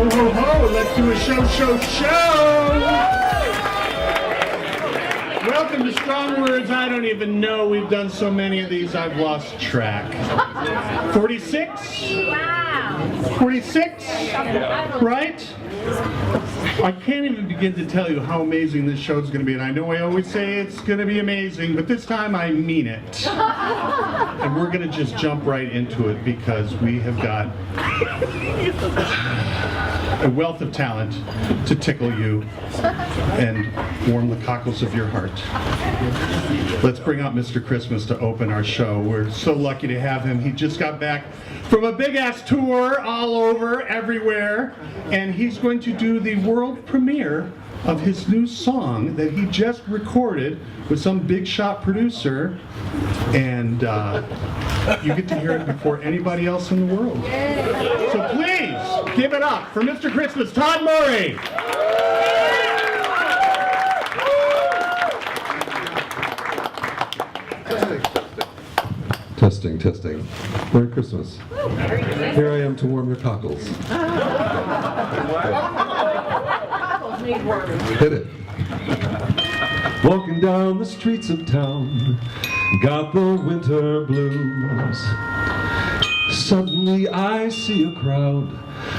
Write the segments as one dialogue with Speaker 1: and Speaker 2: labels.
Speaker 1: Ho, ho, ho! Let's do a show! Welcome to Strong Words. I don't even know. We've done so many of these, I've lost track. 46?
Speaker 2: Wow.
Speaker 1: 46? Right? I can't even begin to tell you how amazing this show is going to be. And I know I always say it's going to be amazing, but this time I mean it. And we're going to just jump right into it because we have got a wealth of talent to tickle you and warm the cockles of your heart. Let's bring out Mr. Christmas to open our show. We're so lucky to have him. He just got back from a big-ass tour all over, everywhere, and he's going to do the world premiere of his new song that he just recorded with some big shot producer, and you get to hear it before anybody else in the world. So please give it up for Mr. Christmas, Todd Murray.
Speaker 3: Testing, testing. Merry Christmas. Here I am to warm your cockles. Hit it. Walking down the streets of town, got the winter blues. Suddenly I see a crowd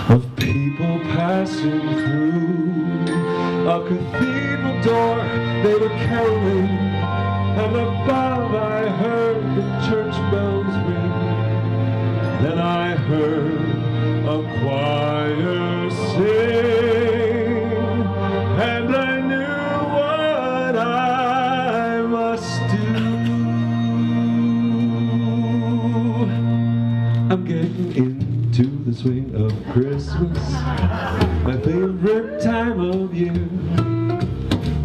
Speaker 3: of people passing through a cathedral door. They were caroling, and above I heard the church bells ring. Then I heard a choir sing, and I knew what I must do. I'm getting into the swing of Christmas, my favorite time of year.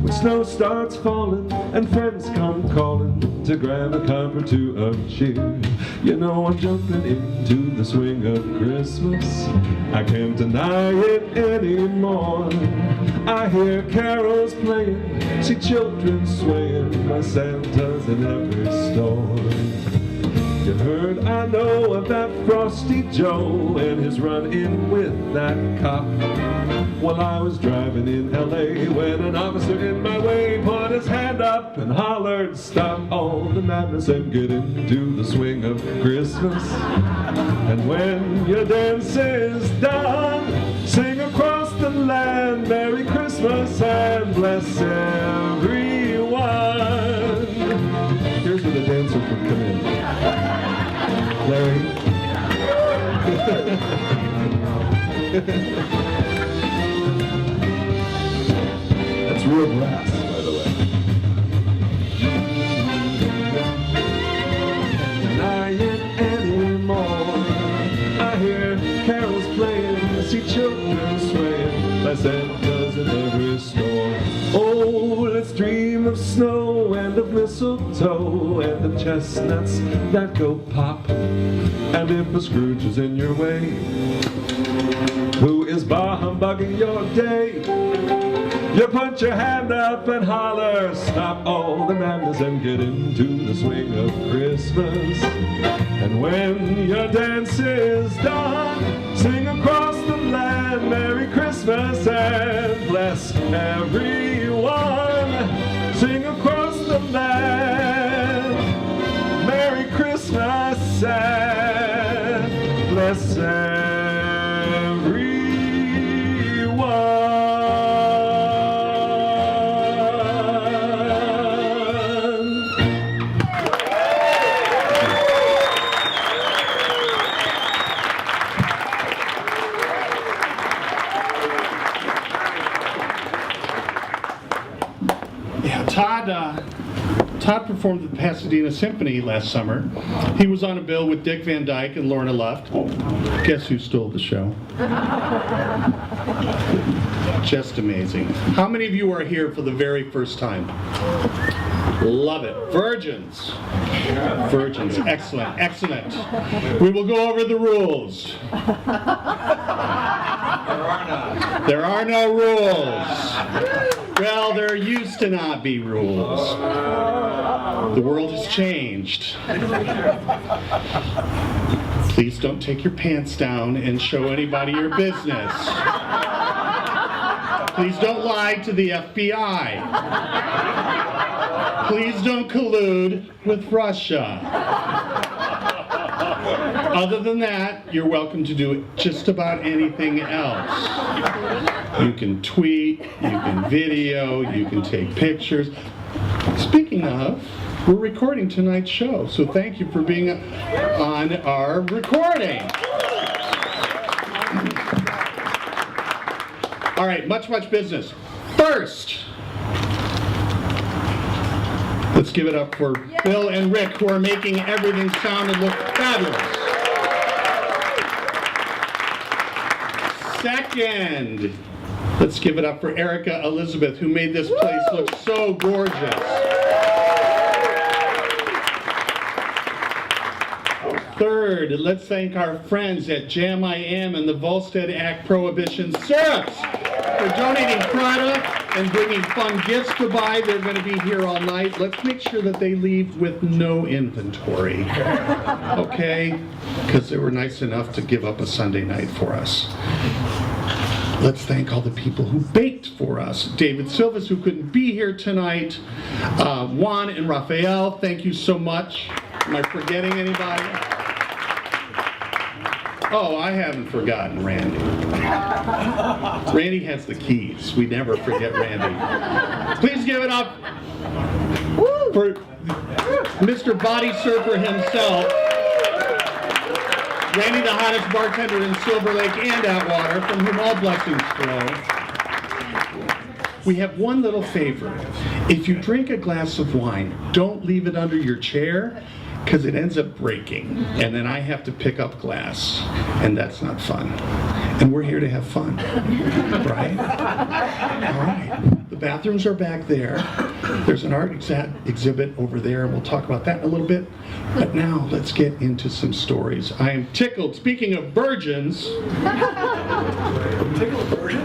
Speaker 3: When snow starts falling and friends come calling to grab a cup or two of cheer. You know I'm jumping into the swing of Christmas, I can't deny it anymore. I hear carols playing, see children swaying, my Santa's in every store. You heard, I know, of that Frosty Joe and his run-in with that cop. Well, I was driving in L.A. when an officer in my way put his hand up and hollered, "Stop all the madness and get into the swing of Christmas. And when your dance is done, sing across the land, Merry Christmas and bless everyone." Here's where the dancers would come in. Larry. That's real brass, by the way. I ain't anymore. I hear carols playing, see children swaying, by Santa's in every store. Oh, let's dream of snow and of mistletoe and of chestnuts that go pop. And if a Scrooge is in your way, who is bar humbugging your day, you put your hand up and holler, "Stop all the madness and get into the swing of Christmas." And when your dance is done, sing across the land, Merry Christmas and bless everyone. Sing across the land, Merry Christmas and bless everyone.
Speaker 1: Todd performed at the Pasadena Symphony last summer. He was on a bill with Dick Van Dyke and Lorna Luft. Guess who stole the show? Just amazing. How many of you are here for the very first time? Love it. Virgins. Virgins. Excellent. Excellent. We will go over the rules. There are no rules. Well, there used to not be rules. The world has changed. Please don't take your pants down and show anybody your business. Please don't lie to the FBI. Please don't collude with Russia. Other than that, you're welcome to do just about anything else. You can tweet, you can video, you can take pictures. Speaking of, we're recording tonight's show, so thank you for being on our recording. All right, much business. First, let's give it up for Bill and Rick, who are making everything sound and look fabulous. Second, let's give it up for Erica Elizabeth, who made this place look so gorgeous. Third, let's thank our friends at Jam I Am and the Volstead Act Prohibition Syrups for donating product and bringing fun gifts to buy. They're going to be here all night. Let's make sure that they leave with no inventory, okay? Because they were nice enough to give up a Sunday night for us. Let's thank all the people who baked for us. David Silvas, who couldn't be here tonight. Juan and Raphael, thank you so much. Am I forgetting anybody? Oh, I haven't forgotten Randy. Randy has the keys. We never forget Randy. Please give it up for Mr. Body Surfer himself. Randy, the hottest bartender in Silver Lake and Atwater, from whom all blessings flow. We have one little favor. If you drink a glass of wine, don't leave it under your chair, because it ends up breaking, and then I have to pick up glass, and that's not fun. And we're here to have fun, right? All right. The bathrooms are back there. There's an art exhibit over there, and we'll talk about that in a little bit. But now, let's get into some stories. I am tickled. Speaking of virgins... Tickled virgin?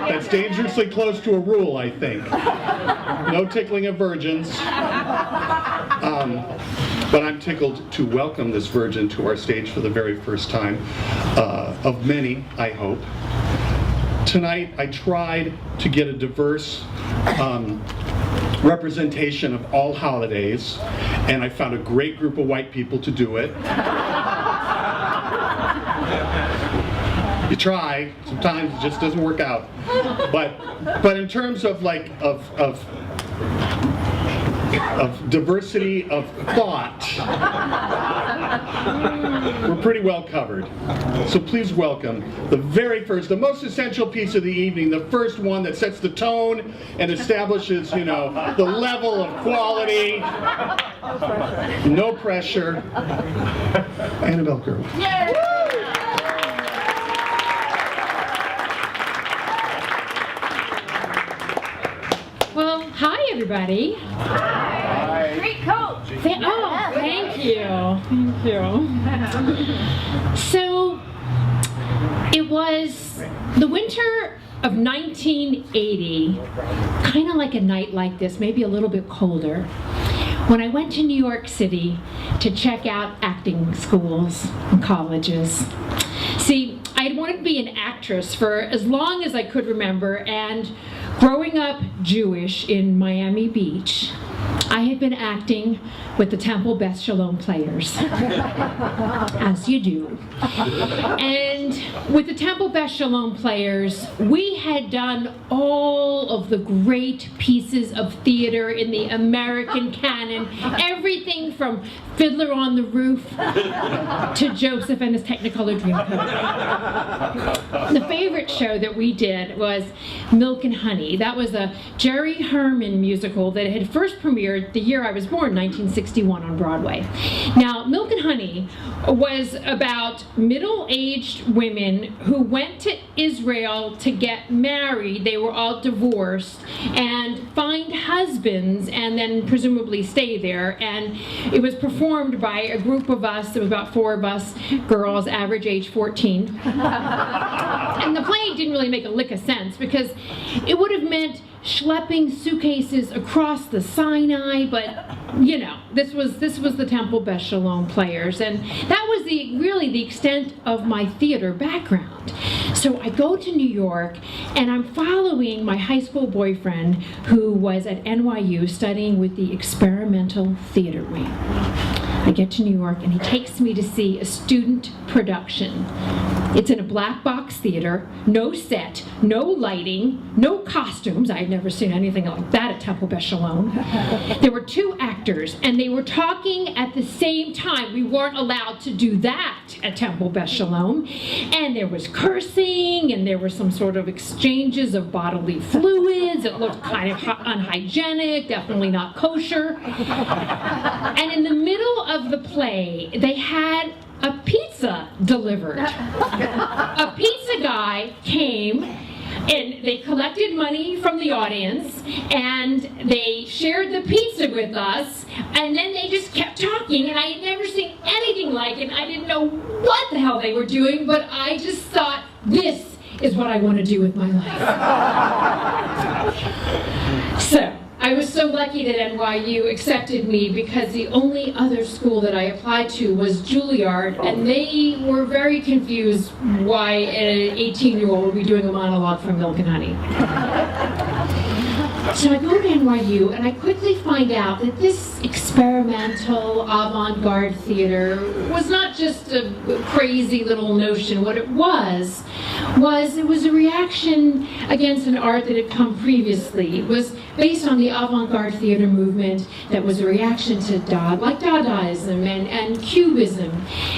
Speaker 1: That's dangerously close to a rule, I think. No tickling of virgins. But I'm tickled to welcome this virgin to our stage for the very first time, of many, I hope. Tonight, I tried to get a diverse representation of all holidays, and I found a great group of white people to do it. You try, sometimes it just doesn't work out. But in terms of of diversity of thought, we're pretty well covered. So please welcome the very first, the most essential piece of the evening, the first one that sets the tone and establishes, the level of quality. No pressure. Annabelle Gerwitz.
Speaker 2: Well, hi everybody.
Speaker 4: Hi. Great coat.
Speaker 2: Thank you. So, it was the winter of 1980, kind of like a night like this, maybe a little bit colder, when I went to New York City to check out acting schools and colleges. See, I had wanted to be an actress for as long as I could remember, and growing up Jewish in Miami Beach, I had been acting with the Temple Beth Shalom Players, as you do. And with the Temple Beth Shalom Players, we had done all of the great pieces of theater in the American canon, everything from Fiddler on the Roof to Joseph and his Technicolor Dreamcoat. The favorite show that we did was Milk and Honey. That was a Jerry Herman musical that had first premiered the year I was born, 1961, on Broadway. Now, Milk and Honey was about middle-aged women who went to Israel to get married. They were all divorced, and find husbands and then presumably stay there. And it was performed by a group of us. There was about 4 of us girls, average age 14. And the play didn't really make a lick of sense, because it would have meant schlepping suitcases across the Sinai, but you know, this was the Temple Beth Shalom Players, and that was really the extent of my theater background. So I go to New York, and I'm following my high school boyfriend, who was at NYU studying with the experimental theater wing. I get to New York, and he takes me to see a student production. It's in a black box theater, no set, no lighting, no costumes. I had never seen anything like that at Temple Beth Shalom. There were 2 actors, and they were talking at the same time. We weren't allowed to do that at Temple Beth Shalom. And there was cursing, and there were some sort of exchanges of bodily fluids. It looked kind of unhygienic, definitely not kosher. And in the middle of the play, they had a pizza delivered. A pizza guy came, and they collected money from the audience, and they shared the pizza with us, and then they just kept talking, and I had never seen anything like it. I didn't know what the hell they were doing, but I just thought, this is what I want to do with my life. So I was so lucky that NYU accepted me, because the only other school that I applied to was Juilliard, and they were very confused why an 18-year-old would be doing a monologue from Milk and Honey. So I go to NYU, and I quickly find out that this experimental avant-garde theater was not just a crazy little notion. What it was a reaction against an art that had come previously. It was based on the avant-garde theater movement that was a reaction to Dadaism and Cubism.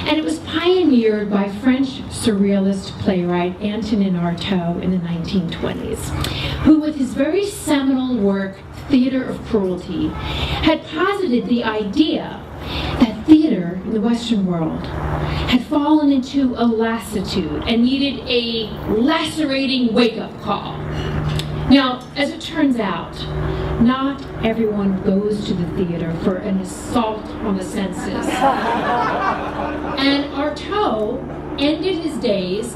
Speaker 2: And it was pioneered by French surrealist playwright Antonin Artaud in the 1920s, who with his very seminal work, Theater of Cruelty, had posited the idea that theater in the Western world had fallen into a lassitude and needed a lacerating wake-up call. Now, as it turns out, not everyone goes to the theater for an assault on the senses. And Artaud ended his days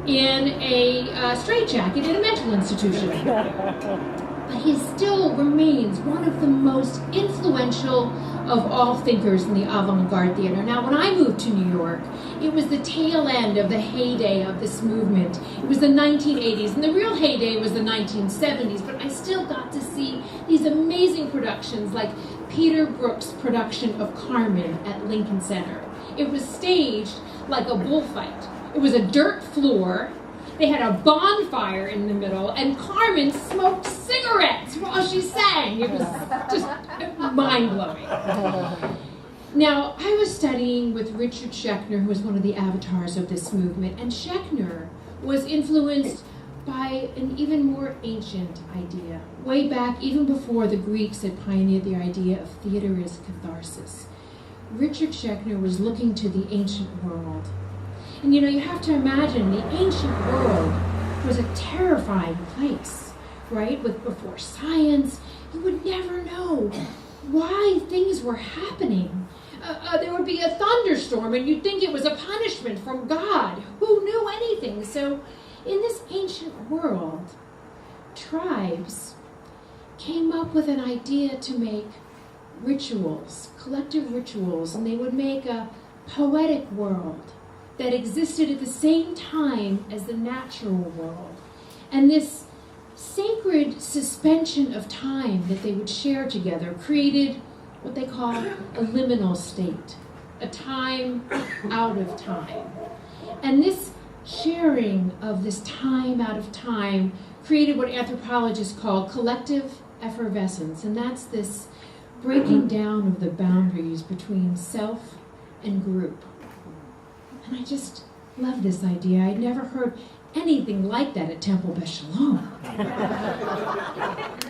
Speaker 2: in a straitjacket in a mental institution. But he still remains one of the most influential of all thinkers in the avant-garde theater. Now, when I moved to New York, it was the tail end of the heyday of this movement. It was the 1980s, and the real heyday was the 1970s, but I still got to see these amazing productions like Peter Brook's production of Carmen at Lincoln Center. It was staged like a bullfight. It was a dirt floor. They had a bonfire in the middle, and Carmen smoked cigarettes while she sang. It was just mind-blowing. Now, I was studying with Richard Schechner, who was one of the avatars of this movement, and Schechner was influenced by an even more ancient idea. Way back, even before the Greeks had pioneered the idea of theater as catharsis, Richard Schechner was looking to the ancient world. And you know, you have to imagine the ancient world was a terrifying place, right? Before science, you would never know why things were happening. There would be a thunderstorm, and you'd think it was a punishment from God. Who knew anything? So in this ancient world, tribes came up with an idea to make rituals, collective rituals, and they would make a poetic world that existed at the same time as the natural world. And this sacred suspension of time that they would share together created what they call a liminal state, a time out of time. And this sharing of this time out of time created what anthropologists call collective effervescence, and that's this breaking down of the boundaries between self and group. And I just love this idea. I'd never heard anything like that at Temple Beth Shalom.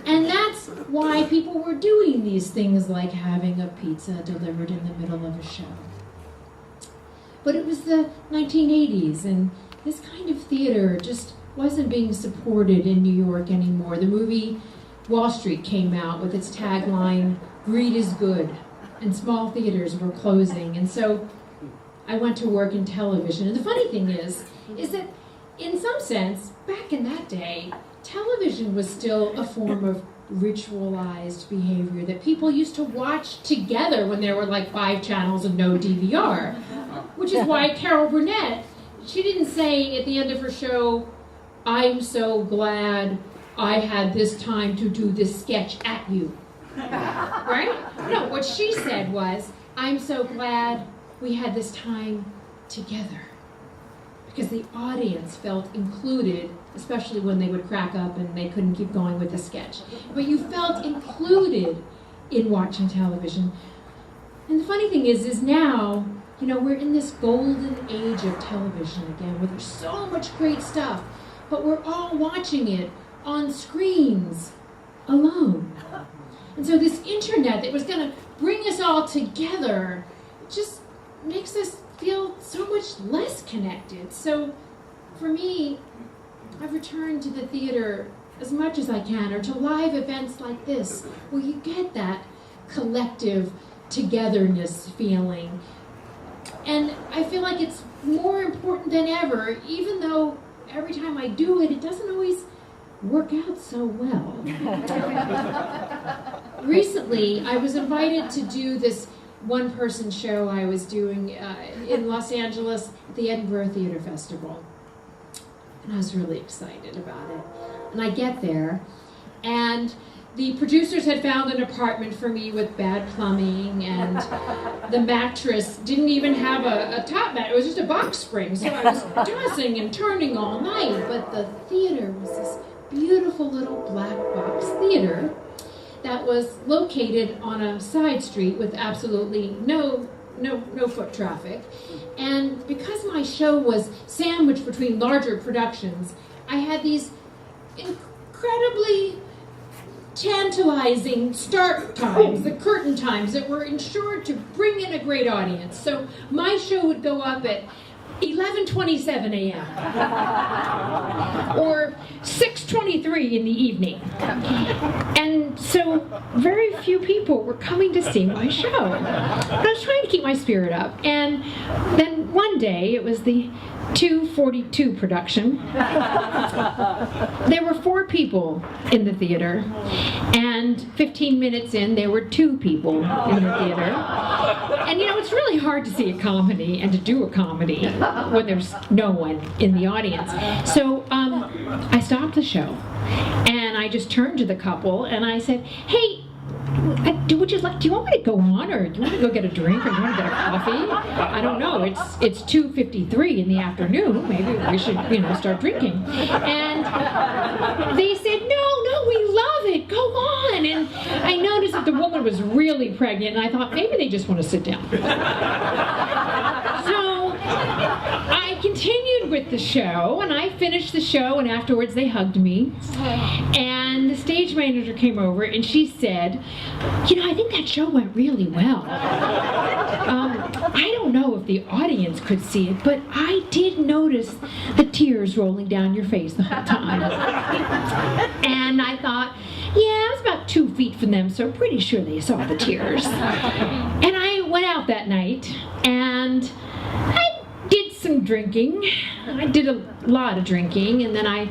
Speaker 2: And that's why people were doing these things like having a pizza delivered in the middle of a show. But it was the 1980s, and this kind of theater just wasn't being supported in New York anymore. The movie Wall Street came out with its tagline, "Greed is good," and small theaters were closing. And so I went to work in television. And the funny thing is that in some sense, back in that day, television was still a form of ritualized behavior that people used to watch together when there were like 5 channels and no DVR. Which is why Carol Burnett, she didn't say at the end of her show, "I'm so glad I had this time to do this sketch at you." Right? No, what she said was, "I'm so glad we had this time together." Because the audience felt included, especially when they would crack up and they couldn't keep going with the sketch. But you felt included in watching television. And the funny thing is now, you know, we're in this golden age of television again, where there's so much great stuff, but we're all watching it on screens alone. And so this internet that was going to bring us all together just makes us feel so much less connected. So for me, I've returned to the theater as much as I can, or to live events like this, where you get that collective togetherness feeling. And I feel like it's more important than ever, even though every time I do it, it doesn't always work out so well. Recently, I was invited to do this one-person show I was doing in Los Angeles at the Edinburgh Theatre Festival. And I was really excited about it. And I get there, and the producers had found an apartment for me with bad plumbing, and the mattress didn't even have a top mat. It was just a box spring, so I was tossing and turning all night. But the theater was this beautiful little black box theater that was located on a side street with absolutely no foot traffic. And because my show was sandwiched between larger productions, I had these incredibly tantalizing start times, the curtain times, that were ensured to bring in a great audience. So my show would go up at 11:27 a.m. or 6:23 in the evening. And so very few people were coming to see my show. But I was trying to keep my spirit up. And then one day, it was the 2:42 production. There were 4 people in the theater, and 15 minutes in, there were 2 people in the theater. And you know, it's really hard to see a comedy and to do a comedy when there's no one in the audience. So I stopped the show, and I just turned to the couple and I said, "Hey, do you want me to go on, or do you want to go get a drink, or do you want to get a coffee? I don't know. It's 2:53 in the afternoon. Maybe we should, start drinking." And they said, "No, we love it. Go on." And I noticed that the woman was really pregnant, and I thought maybe they just want to sit down. So I continued with the show, and I finished the show, and afterwards they hugged me. And the stage manager came over, and she said, "I think that show went really well. I don't know if the audience could see it, but I did notice the tears rolling down your face the whole time." And I thought, yeah, I was about 2 feet from them, so I'm pretty sure they saw the tears. And I went out that night, and I did some drinking. I did a lot of drinking, and then I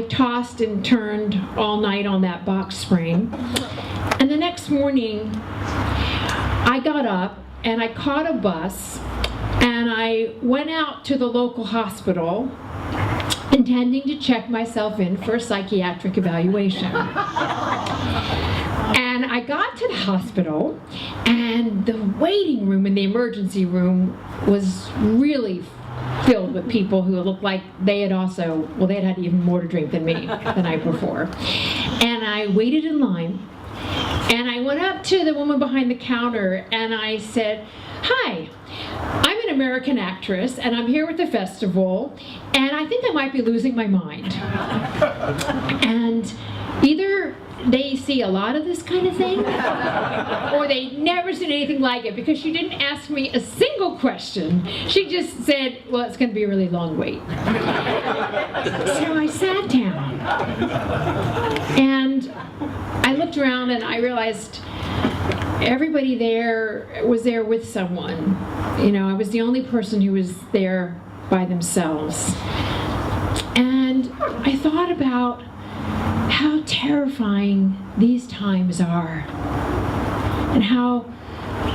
Speaker 2: tossed and turned all night on that box spring. And the next morning, I got up and I caught a bus, and I went out to the local hospital intending to check myself in for a psychiatric evaluation. And I got to the hospital, and the waiting room in the emergency room was really filled with people who looked like they had had even more to drink than me the night before. And I waited in line, and I went up to the woman behind the counter, and I said, "Hi, I'm an American actress, and I'm here with the festival, and I think I might be losing my mind." And either they see a lot of this kind of thing, or they never seen anything like it, because she didn't ask me a single question. She just said, "Well, it's going to be a really long wait." So I sat down, and I looked around, and I realized everybody there was there with someone. I was the only person who was there by themselves. And I thought about how terrifying these times are, and how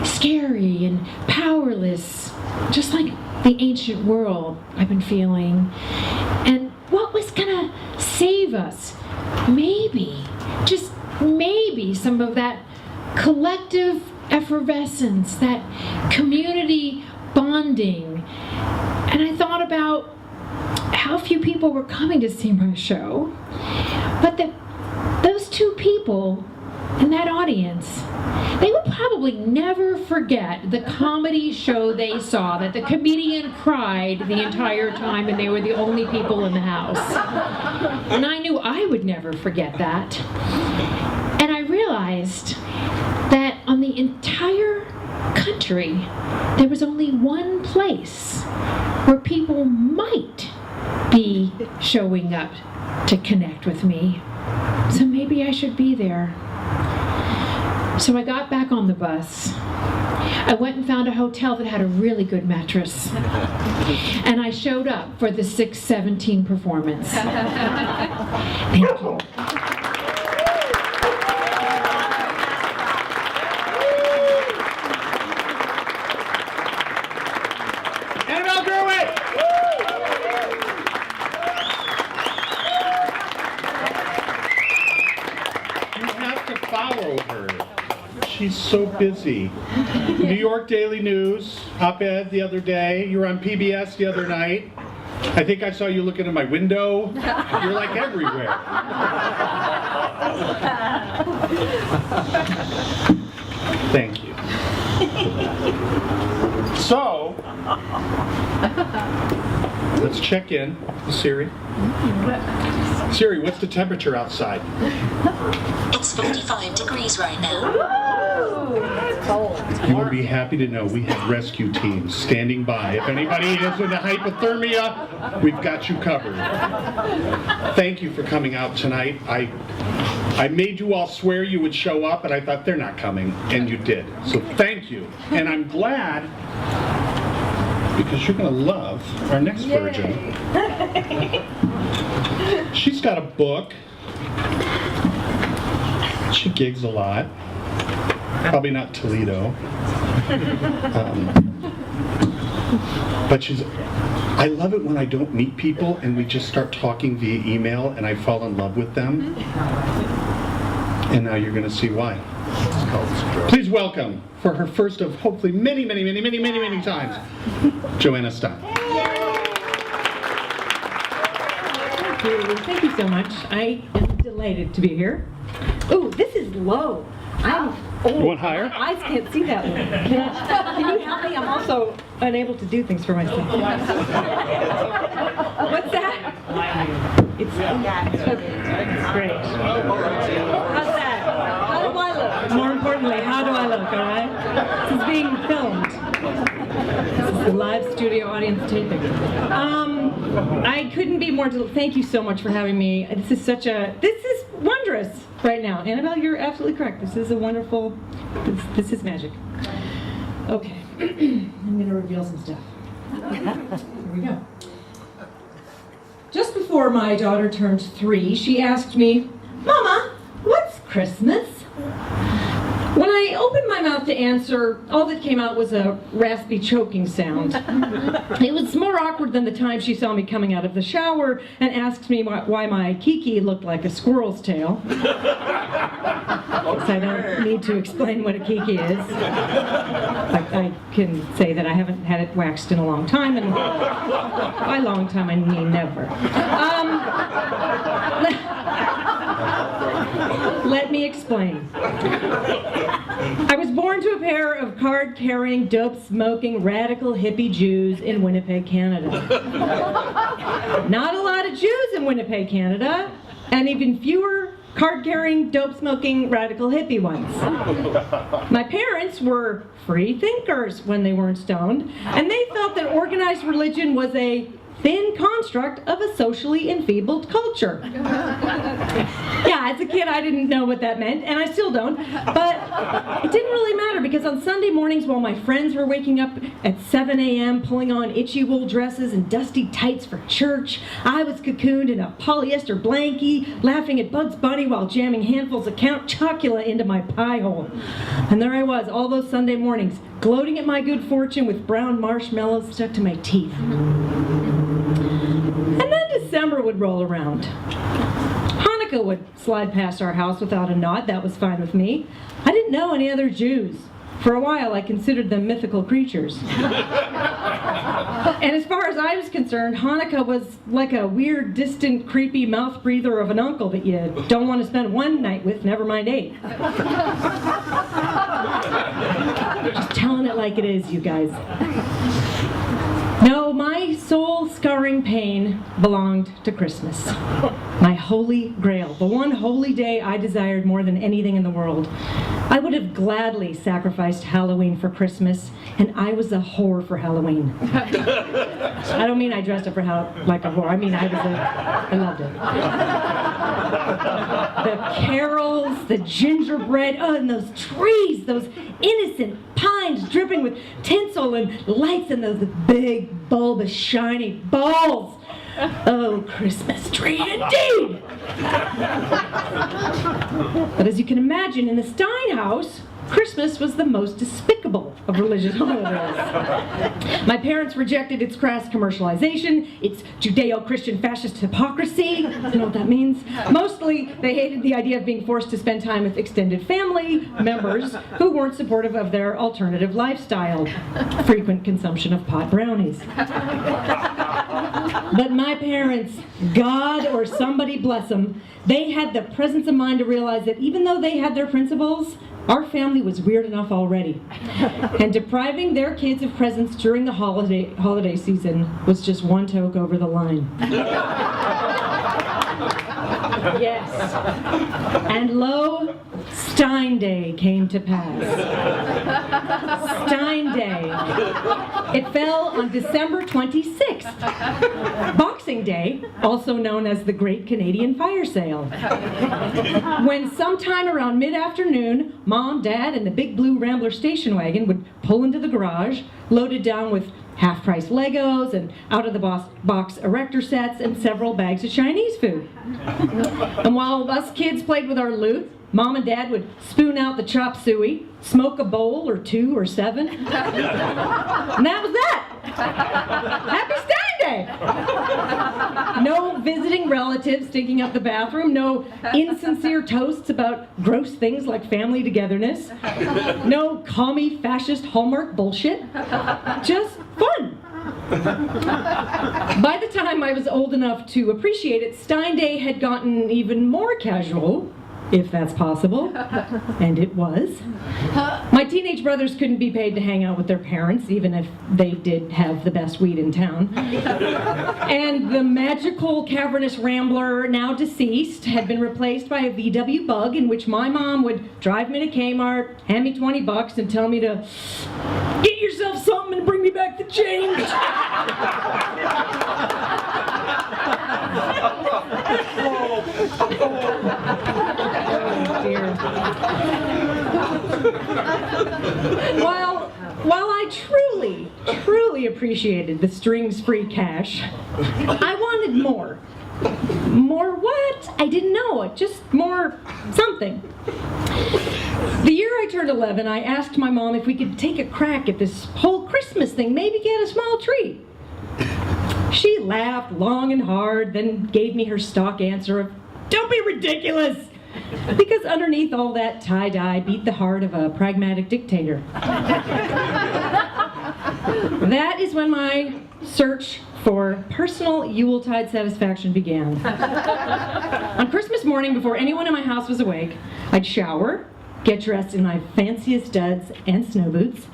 Speaker 2: scary and powerless, just like the ancient world I've been feeling. And what was gonna save us? Maybe, just maybe, some of that collective effervescence, that community bonding. And I thought about how few people were coming to see my show, but that those two people in that audience, they would probably never forget the comedy show they saw, that the comedian cried the entire time and they were the only people in the house. And I knew I would never forget that. And I realized that on the entire country, there was only one place where people might be showing up to connect with me. So maybe I should be there. So I got back on the bus. I went and found a hotel that had a really good mattress. And I showed up for the 6:17 performance. Thank you.
Speaker 1: Annabelle Gerwig! You have to follow her. She's so busy. New York Daily News, op-ed the other day. You were on PBS the other night. I think I saw you looking at my window. You're like everywhere. Thank you. So, let's check in with Siri. Siri, what's the temperature outside?
Speaker 5: It's 55 degrees right now.
Speaker 1: You will be happy to know we have rescue teams standing by. If anybody is in a hypothermia, we've got you covered. Thank you for coming out tonight. I made you all swear you would show up, and I thought they're not coming, and you did. So thank you. And I'm glad, because you're going to love our next virgin. She's got a book. She gigs a lot. Probably not Toledo. But I love it when I don't meet people and we just start talking via email and I fall in love with them. And now you're going to see why. Please welcome, for her first of hopefully many times, Joanna Stein.
Speaker 6: Thank you so much. I am delighted to be here. Ooh, this is low. I'm old.
Speaker 1: You want higher?
Speaker 6: My eyes can't see that one. Can you help me? I'm also unable to do things for myself. What's that? It's great. How's that? How do I look? More importantly, how do I look, all right? This is being filmed. This is the live studio audience taping. I couldn't be more thank you so much for having me. This is wondrous right now. Annabelle, you're absolutely correct. This is a wonderful, this is magic. Okay, I'm gonna reveal some stuff. Here we go. Just before my daughter turned 3, she asked me, "Mama, what's Christmas?" When I opened my mouth to answer, all that came out was a raspy choking sound. It was more awkward than the time she saw me coming out of the shower and asked me why my kiki looked like a squirrel's tail. So I don't need to explain what a kiki is. I can say that I haven't had it waxed in a long time, and by long time I mean never. Let me explain. I was born to a pair of card-carrying, dope-smoking, radical hippie Jews in Winnipeg, Canada. Not a lot of Jews in Winnipeg, Canada, and even fewer card-carrying, dope-smoking, radical hippie ones. My parents were free thinkers when they weren't stoned, and they felt that organized religion was a thin construct of a socially enfeebled culture. Yeah, as a kid I didn't know what that meant, and I still don't, but it didn't really matter because on Sunday mornings while my friends were waking up at 7 a.m. pulling on itchy wool dresses and dusty tights for church, I was cocooned in a polyester blankie, laughing at Bugs Bunny while jamming handfuls of Count Chocula into my pie hole. And there I was all those Sunday mornings, gloating at my good fortune with brown marshmallows stuck to my teeth. And then December would roll around. Hanukkah would slide past our house without a nod. That was fine with me. I didn't know any other Jews. For a while, I considered them mythical creatures. And as far as I was concerned, Hanukkah was like a weird, distant, creepy mouth breather of an uncle that you don't want to spend one night with, never mind 8. Just telling it like it is, you guys. No, my soul-scarring pain belonged to Christmas. My holy grail, the one holy day I desired more than anything in the world. I would have gladly sacrificed Halloween for Christmas, and I was a whore for Halloween. I don't mean I dressed up for like a whore. I mean I loved it. The carols, the gingerbread, oh, and those trees, those innocent pines dripping with tinsel and lights, and those big, bulbous, shiny balls. Oh, Christmas tree indeed! But as you can imagine, in the Stein house, Christmas was the most despicable of religious holidays. My parents rejected its crass commercialization, its Judeo-Christian fascist hypocrisy. You know what that means? Mostly, they hated the idea of being forced to spend time with extended family members who weren't supportive of their alternative lifestyle, frequent consumption of pot brownies. But my parents, God or somebody bless them, they had the presence of mind to realize that even though they had their principles, our family was weird enough already. And depriving their kids of presents during the holiday season was just one toke over the line. Yes. And lo, Stein Day came to pass. Stein Day. It fell on December 26th. Boxing Day, also known as the Great Canadian Fire Sale. When sometime around mid-afternoon, Mom, Dad, and the big blue Rambler station wagon would pull into the garage, loaded down with half-price Legos and out-of-the-box erector sets and several bags of Chinese food. And while us kids played with our loot, Mom and Dad would spoon out the chop suey, smoke a bowl or 2 or 7, and that was that. Happy Stein Day! No visiting relatives stinking up the bathroom, no insincere toasts about gross things like family togetherness, no commie fascist Hallmark bullshit, just fun. By the time I was old enough to appreciate it, Stein Day had gotten even more casual, if that's possible, and it was. My teenage brothers couldn't be paid to hang out with their parents, even if they did have the best weed in town. And the magical cavernous Rambler, now deceased, had been replaced by a VW Bug in which my mom would drive me to Kmart, hand me $20 and tell me to get yourself something and bring me back the change. Dear. While I truly appreciated the strings-free cash, I wanted more. More what? I didn't know. Just more something. The year I turned 11, I asked my mom if we could take a crack at this whole Christmas thing, maybe get a small treat. She laughed long and hard, then gave me her stock answer of, "Don't be ridiculous!" Because underneath all that tie-dye beat the heart of a pragmatic dictator. That is when my search for personal Yuletide satisfaction began. On Christmas morning, before anyone in my house was awake, I'd shower, get dressed in my fanciest duds and snow boots,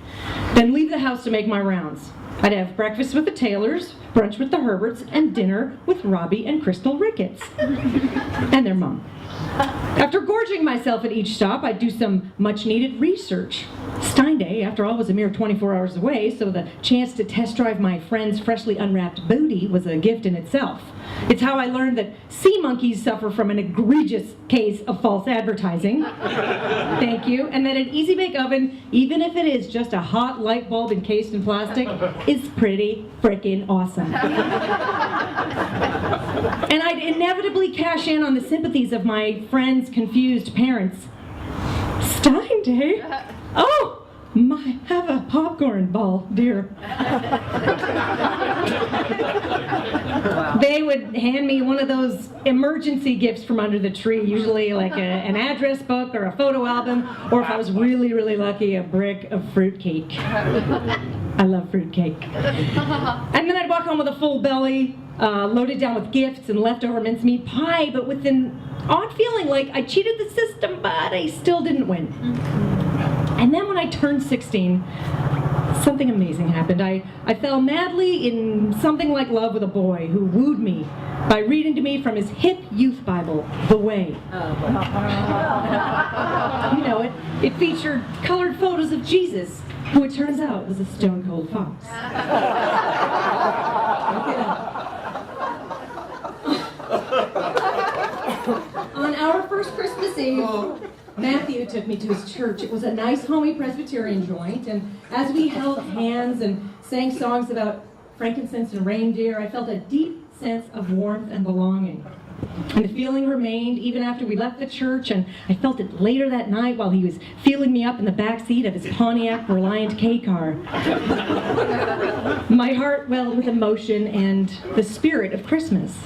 Speaker 6: then leave the house to make my rounds. I'd have breakfast with the Taylors, brunch with the Herberts, and dinner with Robbie and Crystal Ricketts. And their mom. After gorging myself at each stop, I'd do some much-needed research. Stein Day, after all, was a mere 24 hours away, so the chance to test drive my friend's freshly unwrapped booty was a gift in itself. It's how I learned that sea monkeys suffer from an egregious case of false advertising. Thank you. And that an Easy Bake Oven, even if it is just a hot light bulb encased in plastic, is pretty frickin' awesome. And I'd inevitably cash in on the sympathies of my friends' confused parents. Stein Day? Oh, my, have a popcorn ball, dear. They would hand me one of those emergency gifts from under the tree, usually like an address book or a photo album, or if I was really, really lucky, a brick of fruitcake. I love fruitcake. And then I'd walk home with a full belly, loaded down with gifts and leftover mincemeat pie, but with an odd feeling like I cheated the system, but I still didn't win. And then when I turned 16, something amazing happened. I fell madly in something like love with a boy who wooed me by reading to me from his hip youth Bible, The Way. You know it. It featured colored photos of Jesus, who it turns out was a stone-cold fox. On our first Christmas Eve, Matthew took me to his church. It was a nice, homey Presbyterian joint, and as we held hands and sang songs about frankincense and reindeer, I felt a deep sense of warmth and belonging. And the feeling remained even after we left the church, and I felt it later that night while he was feeling me up in the back seat of his Pontiac Reliant K car. My heart welled with emotion and the spirit of Christmas.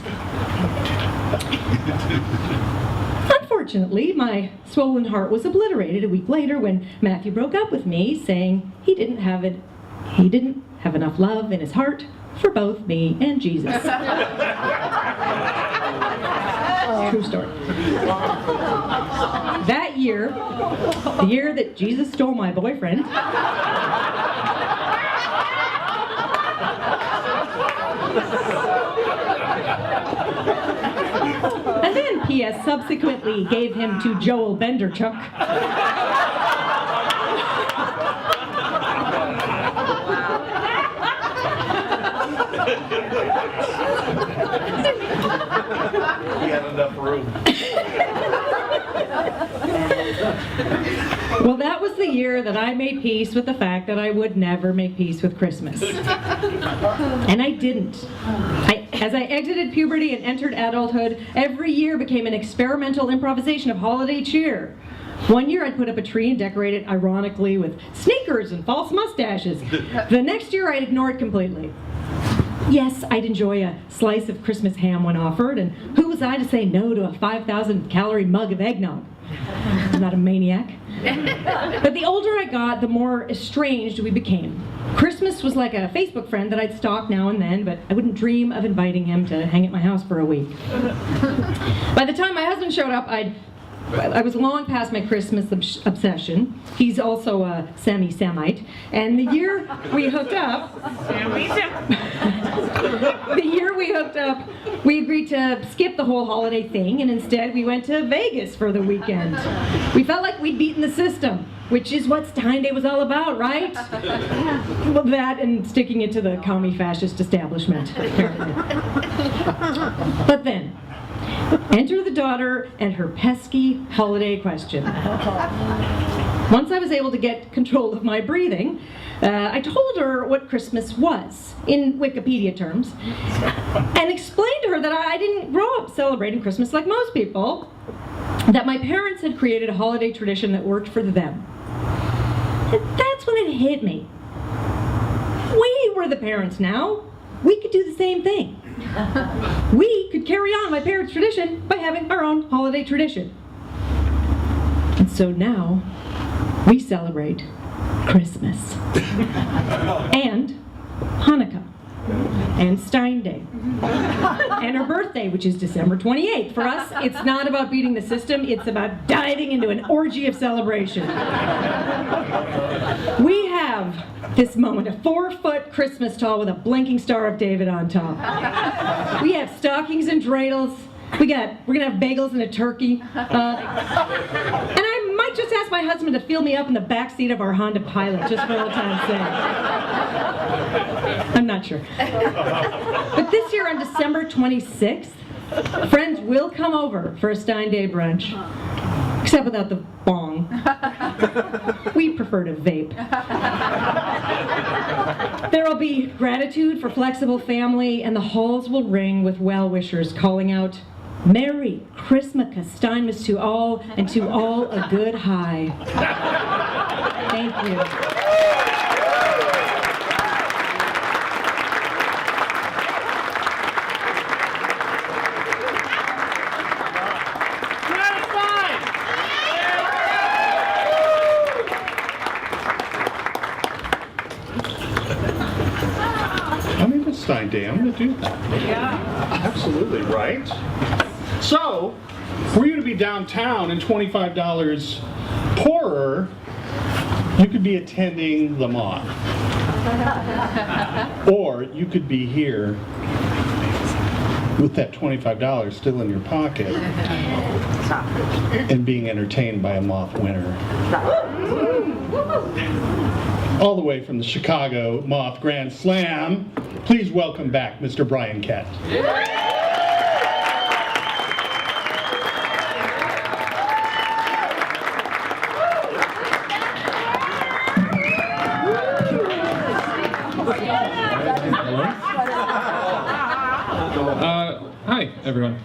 Speaker 6: Unfortunately, my swollen heart was obliterated a week later when Matthew broke up with me, saying he didn't have enough love in his heart for both me and Jesus. True story. That year, the year that Jesus stole my boyfriend, and then P.S. subsequently gave him to Joel Benderchuk.
Speaker 7: He had enough room.
Speaker 6: Well, that was the year that I made peace with the fact that I would never make peace with Christmas. And I didn't. As I exited puberty and entered adulthood, every year became an experimental improvisation of holiday cheer. One year I'd put up a tree and decorate it ironically with sneakers and false mustaches. The next year I'd ignore it completely. Yes, I'd enjoy a slice of Christmas ham when offered, and who was I to say no to a 5,000-calorie mug of eggnog? I'm not a maniac. But the older I got, the more estranged we became. Christmas was like a Facebook friend that I'd stalk now and then, but I wouldn't dream of inviting him to hang at my house for a week. By the time my husband showed up, I was long past my Christmas obsession. He's also a semi-Semite. And the year we hooked up, we agreed to skip the whole holiday thing, and instead we went to Vegas for the weekend. We felt like we'd beaten the system, which is what Stein Day was all about, right? Well, that and sticking it to the commie fascist establishment, apparently. But then, enter the daughter and her pesky holiday question. Once I was able to get control of my breathing, I told her what Christmas was, in Wikipedia terms, and explained to her that I didn't grow up celebrating Christmas like most people, that my parents had created a holiday tradition that worked for them. And that's when it hit me. We were the parents now. We could do the same thing. We could carry on my parents' tradition by having our own holiday tradition. And so now, we celebrate Christmas. And Hanukkah. And Stein Day. And her birthday, which is December 28th. For us, it's not about beating the system, it's about diving into an orgy of celebration. We have love this moment, a 4-foot Christmas tall with a blinking Star of David on top. We have stockings and dreidels. We're gonna have bagels and a turkey. And I might just ask my husband to fill me up in the back seat of our Honda Pilot, just for old time's sake. I'm not sure. But this year on December 26th, friends will come over for a Stein Day brunch. Except without the bong. We prefer to vape. There will be gratitude for flexible family, and the halls will ring with well-wishers calling out, "Merry Christmas, Steinmas to all, and to all a good high." Thank you.
Speaker 1: Stein Day. I'm going to do that. Yeah. Absolutely, right? So, for you to be downtown and $25 poorer, you could be attending the Moth. Or you could be here with that $25 still in your pocket and being entertained by a Moth winner. All the way from the Chicago Moth Grand Slam, please welcome back Mr. Brian Kett.
Speaker 8: Hi, everyone.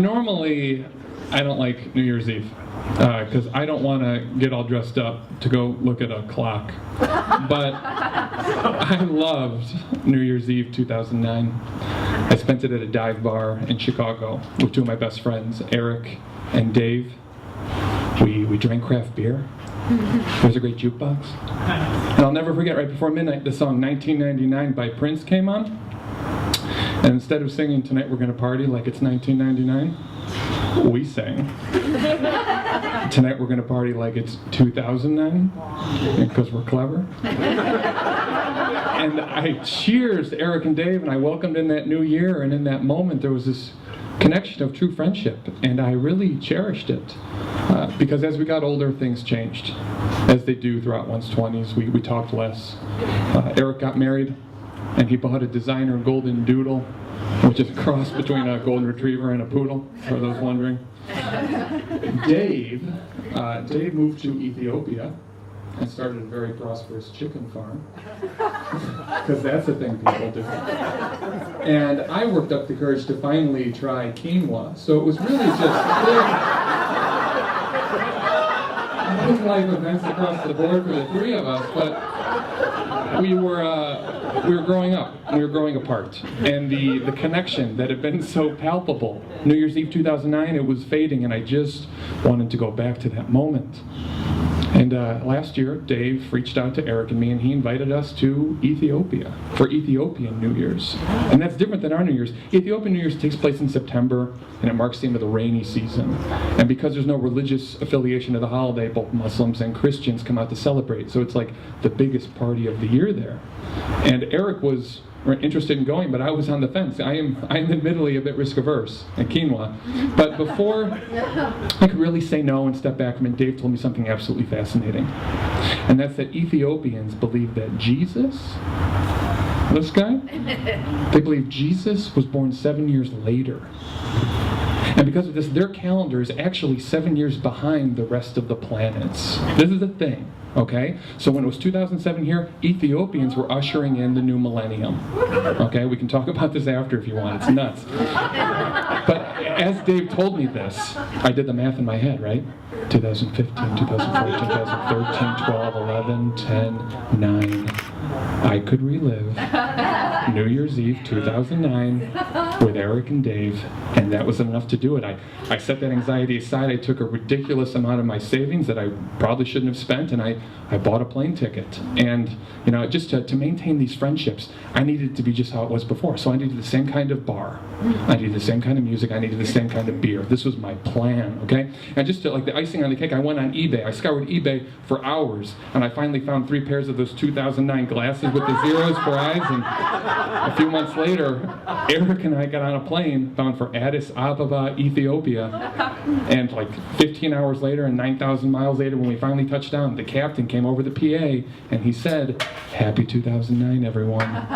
Speaker 8: Normally, I don't like New Year's Eve because I don't want to get all dressed up to go look at a clock. But I loved New Year's Eve 2009. I spent it at a dive bar in Chicago with two of my best friends, Eric and Dave. We drank craft beer. There was a great jukebox. And I'll never forget, right before midnight, the song 1999 by Prince came on. And instead of singing "Tonight We're Gonna Party" like it's 1999, we sang "Tonight We're Gonna Party" like it's 2009, because we're clever. And I cheersed Eric and Dave, and I welcomed in that new year, and in that moment there was this connection of true friendship, and I really cherished it. Because as we got older, things changed, as they do throughout one's 20s. We talked less. Eric got married, and he bought a designer golden doodle, which is a cross between a golden retriever and a poodle, for those wondering. Dave moved to Ethiopia and started a very prosperous chicken farm, because that's a thing people do. And I worked up the courage to finally try quinoa, so it was really just big life events across the board for the three of us, but we were growing up. We were growing apart. And the connection that had been so palpable, New Year's Eve 2009, it was fading, and I just wanted to go back to that moment. And last year, Dave reached out to Eric and me, and he invited us to Ethiopia for Ethiopian New Year's. And that's different than our New Year's. Ethiopian New Year's takes place in September, and it marks the end of the rainy season. And because there's no religious affiliation to the holiday, both Muslims and Christians come out to celebrate. So it's like the biggest party of the year there. And Eric was interested in going, but I was on the fence. I am admittedly a bit risk averse at quinoa. But before I could really say no and step back from it, Dave told me something absolutely fascinating. And that's that Ethiopians believe that Jesus, this guy, they believe Jesus was born 7 years later. And because of this, their calendar is actually 7 years behind the rest of the planets. This is the thing. Okay, so when it was 2007 here, Ethiopians were ushering in the new millennium. Okay, we can talk about this after if you want. It's nuts. But as Dave told me this, I did the math in my head, right? 2015, 2014, 2013, 12, 11, 10, 9. I could relive New Year's Eve 2009 with Eric and Dave, and that was enough to do it. I set that anxiety aside. I took a ridiculous amount of my savings that I probably shouldn't have spent, and I bought a plane ticket. And you know, just to maintain these friendships, I needed it to be just how it was before. So I needed the same kind of bar. I needed the same kind of music. I needed the same kind of beer. This was my plan, okay? And just to, like the icing icing on the cake, I went on eBay. I scoured eBay for hours, and I finally found 3 pairs of those 2009 glasses with the zeros for eyes, and a few months later, Eric and I got on a plane bound for Addis Ababa, Ethiopia, and like 15 hours later and 9,000 miles later, when we finally touched down, the captain came over the PA, and he said, "Happy 2009, everyone."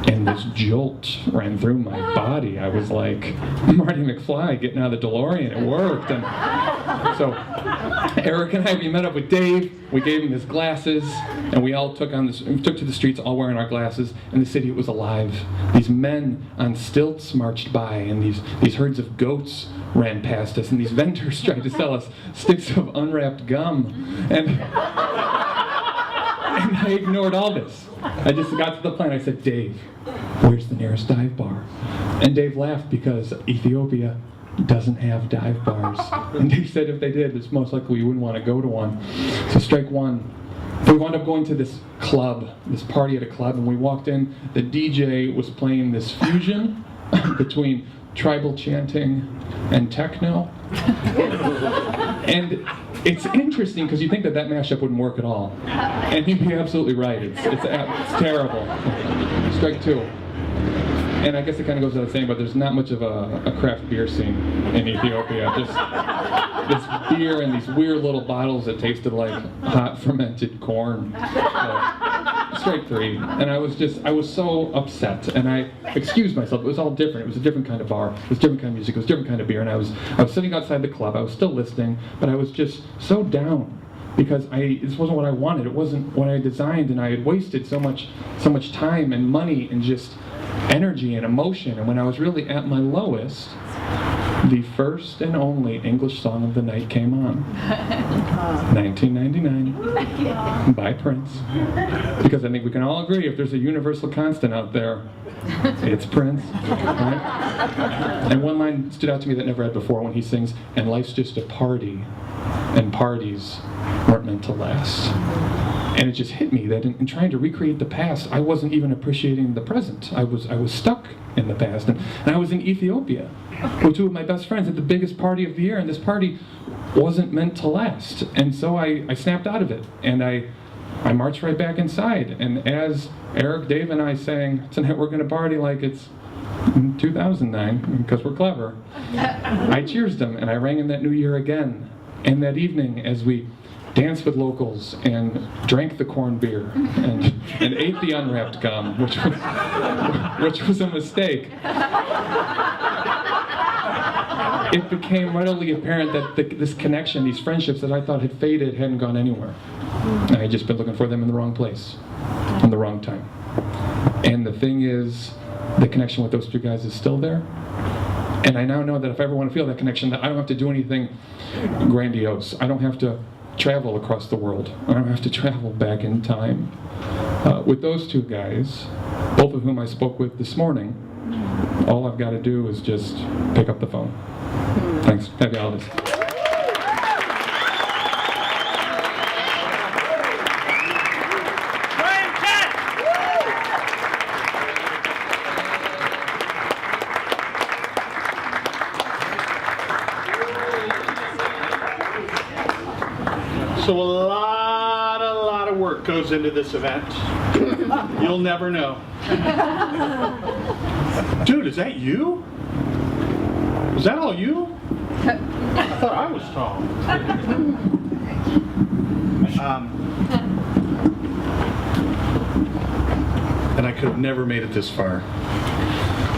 Speaker 8: And this jolt ran through my body. I was like Marty McFly getting out of the DeLorean. It worked. And so Eric and I, we met up with Dave. We gave him his glasses, and we all took to the streets, all wearing our glasses. And the city was alive. These men on stilts marched by, and these herds of goats ran past us, and these vendors tried to sell us sticks of unwrapped gum. And I ignored all this. I just got to the plane. I said, "Dave, where's the nearest dive bar?" And Dave laughed because Ethiopia doesn't have dive bars. And Dave said if they did, it's most likely we wouldn't want to go to one. So strike one. We wound up going to this club, this party at a club, and we walked in. The DJ was playing this fusion between tribal chanting and techno. And it's interesting because you think that mashup wouldn't work at all. And he'd be absolutely right. It's terrible. Strike two. And I guess it kind of goes without saying, but there's not much of a craft beer scene in Ethiopia. Just this beer in these weird little bottles that tasted like hot fermented corn. Straight three. And I was so upset. And I excused myself. It was all different. It was a different kind of bar. It was a different kind of music. It was a different kind of beer. And I was sitting outside the club. I was still listening, but I was just so down. Because this wasn't what I wanted. It wasn't what I designed, and I had wasted so much time and money and just energy and emotion. And when I was really at my lowest, the first and only English song of the night came on. 1999 by Prince. Because I think we can all agree if there's a universal constant out there, it's Prince. Right? And one line stood out to me that I never had before when he sings, "And life's just a party, and parties weren't meant to last." And it just hit me that in trying to recreate the past, I wasn't even appreciating the present. I was stuck in the past. And I was in Ethiopia with 2 of my best friends at the biggest party of the year, and this party wasn't meant to last. And so I snapped out of it, and I marched right back inside. And as Eric, Dave, and I sang, "Tonight we're gonna party like it's 2009, because we're clever," I cheersed them, and I rang in that new year again. And that evening, as we danced with locals and drank the corn beer and ate the unwrapped gum, which was a mistake, it became readily apparent that this connection, these friendships that I thought had faded, hadn't gone anywhere. I had just been looking for them in the wrong place, in the wrong time. And the thing is, the connection with those 2 guys is still there. And I now know that if I ever want to feel that connection, that I don't have to do anything grandiose. I don't have to travel across the world. I don't have to travel back in time. With those 2 guys, both of whom I spoke with this morning, all I've got to do is just pick up the phone. Thanks. Happy holidays.
Speaker 1: So a lot of work goes into this event. You'll never know. Dude, is that you? Is that all you? I thought I was tall. And I could have never made it this far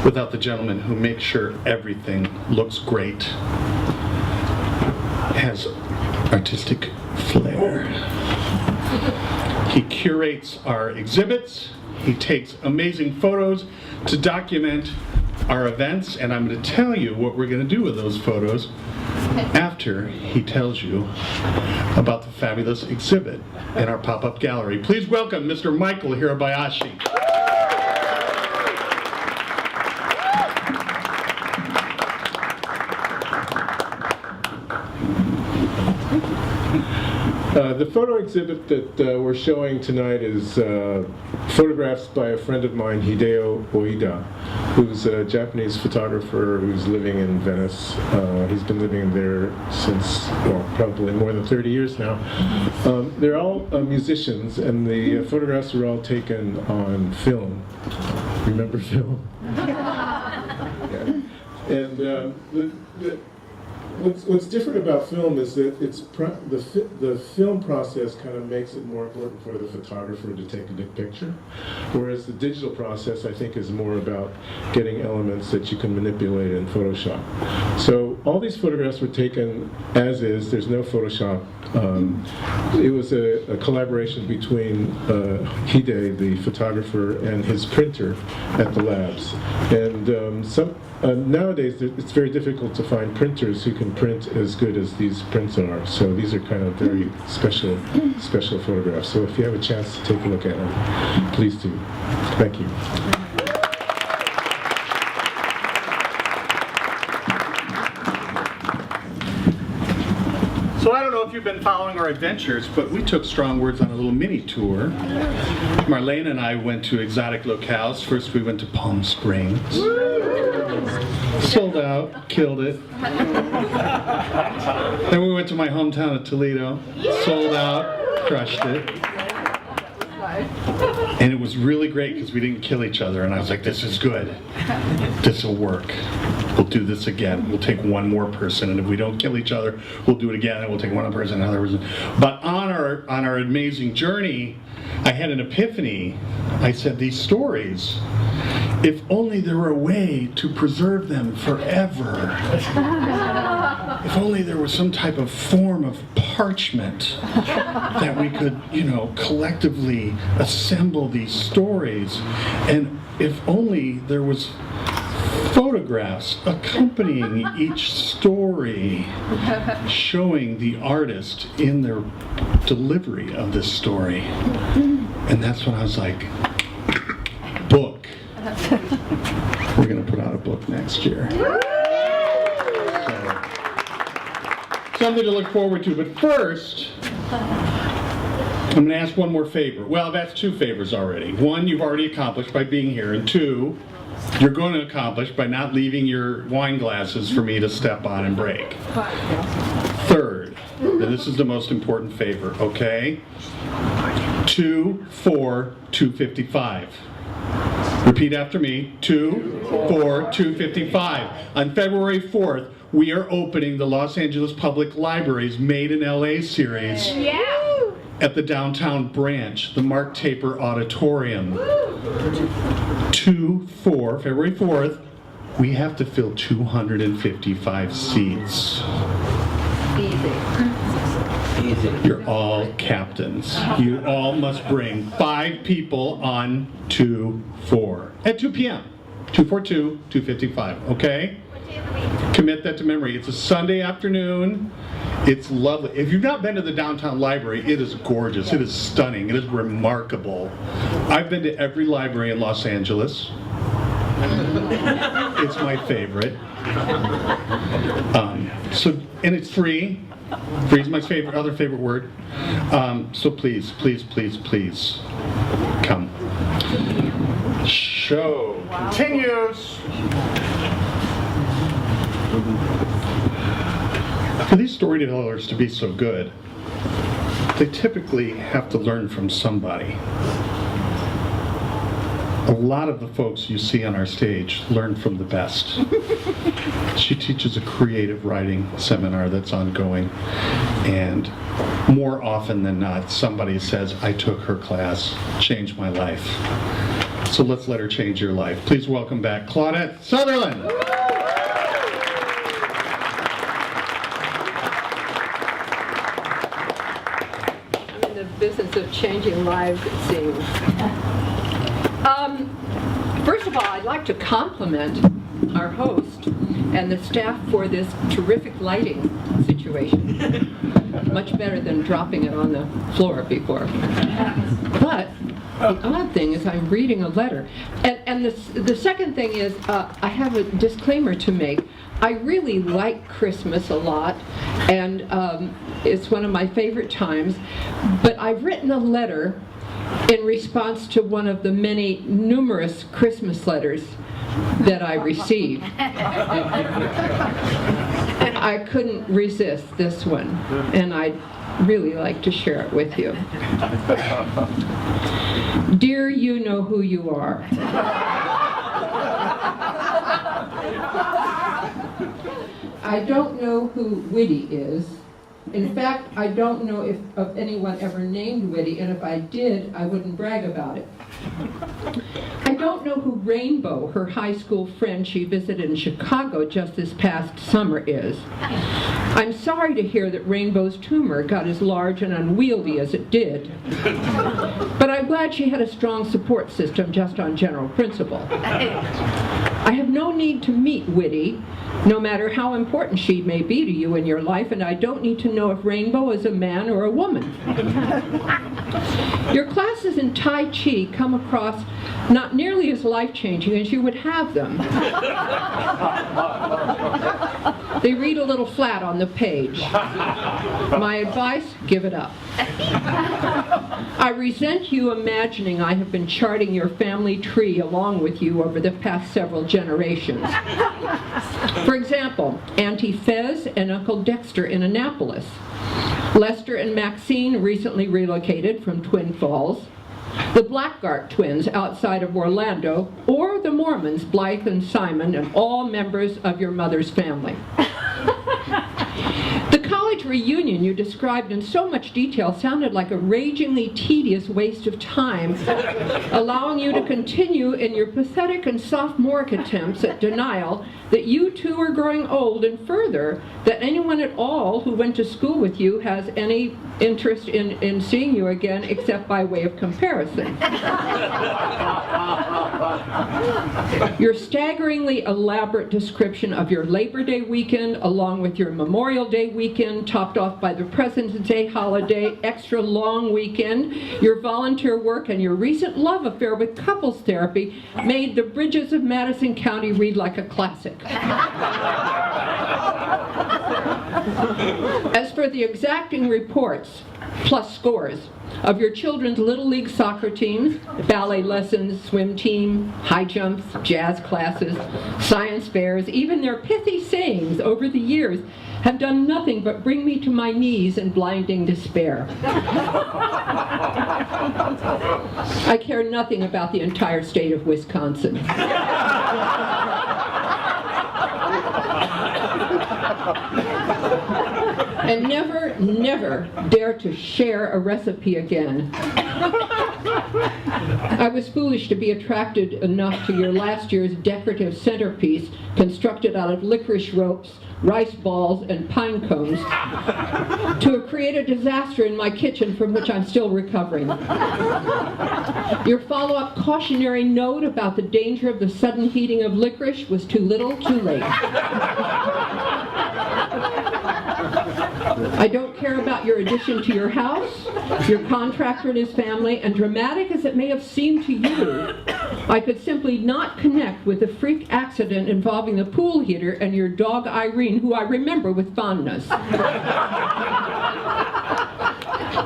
Speaker 1: without the gentleman who makes sure everything looks great, has artistic flair. He curates our exhibits. He takes amazing photos to document our events, and I'm going to tell you what we're going to do with those photos after he tells you about the fabulous exhibit in our pop-up gallery. Please welcome Mr. Michael Hirabayashi.
Speaker 9: The photo exhibit that we're showing tonight is photographs by a friend of mine, Hideo Oida, who's a Japanese photographer who's living in Venice. He's been living there since, well, probably more than 30 years now. They're all musicians, and the photographs were all taken on film. Remember film? Yeah. And what's different about film is that the film process kind of makes it more important for the photographer to take a good picture, whereas the digital process, I think, is more about getting elements that you can manipulate in Photoshop. So all these photographs were taken as is. There's no Photoshop. It was a collaboration between Hide, the photographer, and his printer at the labs. And nowadays, it's very difficult to find printers who can print as good as these prints are. So these are kind of very special photographs. So if you have a chance to take a look at them, please do. Thank you.
Speaker 1: So I don't know if you've been following our adventures, but we took Strong Words on a little mini tour. Marlene and I went to exotic locales. First we went to Palm Springs. Sold out, killed it. Then we went to my hometown of Toledo. Sold out, crushed it. And it was really great because we didn't kill each other, and I was like, this is good. This will work. We'll do this again. We'll take one more person, and if we don't kill each other, we'll do it again, and we'll take one person, another person. But on our amazing journey, I had an epiphany. I said, these stories, if only there were a way to preserve them forever. If only there was some type of form of parchment that we could, collectively assemble these stories. And if only there was photographs accompanying each story, showing the artist in their delivery of this story. And that's when I was like, book. We're going to put out a book next year. So, something to look forward to. But first, I'm going to ask one more favor. Well, that's two favors already. One, you've already accomplished by being here. And two, you're going to accomplish by not leaving your wine glasses for me to step on and break. Third, and this is the most important favor, okay? 2-4-255. Repeat after me. 2-4-255. On February 4th, we are opening the Los Angeles Public Library's Made in LA series at the downtown branch, the Mark Taper Auditorium. 2-4, February 4th, we have to fill 255 seats. Easy. You're all captains. You all must bring 5 people on 2-4 at 2 p.m. 2-4-2-255, okay? Commit that to memory. It's a Sunday afternoon. It's lovely. If you've not been to the downtown library, it is gorgeous. It is stunning. It is remarkable. I've been to every library in Los Angeles. It's my favorite. And it's free. Free is my other favorite word. So please, please, please, please, come. Show continues. For these storytellers to be so good, they typically have to learn from somebody. A lot of the folks you see on our stage learn from the best. She teaches a creative writing seminar that's ongoing, and more often than not, somebody says, I took her class, changed my life. So let's let her change your life. Please welcome back Claudette Sutherland.
Speaker 10: I'm in the business of changing lives, it seems. First of all, I'd like to compliment our host and the staff for this terrific lighting situation. much better than dropping it on the floor before. But the odd thing is I'm reading a letter. And the second thing is I have a disclaimer to make. I really like Christmas a lot, and it's one of my favorite times, but I've written a letter in response to one of the many numerous Christmas letters that I received. I couldn't resist this one, and I'd really like to share it with you. Dear, you know who you are. I don't know who Whitty is. In fact, I don't know if of anyone ever named Whitty, and if I did, I wouldn't brag about it. I don't know who Rainbow, her high school friend she visited in Chicago just this past summer, is. I'm sorry to hear that Rainbow's tumor got as large and unwieldy as it did. But I'm glad she had a strong support system just on general principle. I have no need to meet Whitty, no matter how important she may be to you in your life, and I don't need to know if Rainbow is a man or a woman. Your classes in Tai Chi come across not nearly as life-changing as you would have them. They read a little flat on the page. My advice, give it up. I resent you imagining I have been charting your family tree along with you over the past several generations. For example, Auntie Fez and Uncle Dexter in Annapolis. Lester and Maxine recently relocated from Twin Falls. The Blackgart twins outside of Orlando, or the Mormons, Blythe and Simon, and all members of your mother's family. The college reunion you described in so much detail sounded like a ragingly tedious waste of time, allowing you to continue in your pathetic and sophomoric attempts at denial that you two are growing old, and further, that anyone at all who went to school with you has any interest in seeing you again except by way of comparison. Your staggeringly elaborate description of your Labor Day weekend, along with your Memorial Day weekend, topped off by the President's Day holiday, extra long weekend, your volunteer work, and your recent love affair with couples therapy made The Bridges of Madison County read like a classic. As for the exacting reports, plus scores, of your children's Little League soccer teams, ballet lessons, swim team, high jumps, jazz classes, science fairs, even their pithy sayings over the years have done nothing but bring me to my knees in blinding despair. I care nothing about the entire state of Wisconsin. And never, never dare to share a recipe again. I was foolish to be attracted enough to your last year's decorative centerpiece, constructed out of licorice ropes, rice balls, and pine cones, to create a disaster in my kitchen from which I'm still recovering. Your follow-up cautionary note about the danger of the sudden heating of licorice was too little, too late. I don't care about your addition to your house, your contractor and his family, and dramatic as it may have seemed to you, I could simply not connect with the freak accident involving the pool heater and your dog Irene, who I remember with fondness.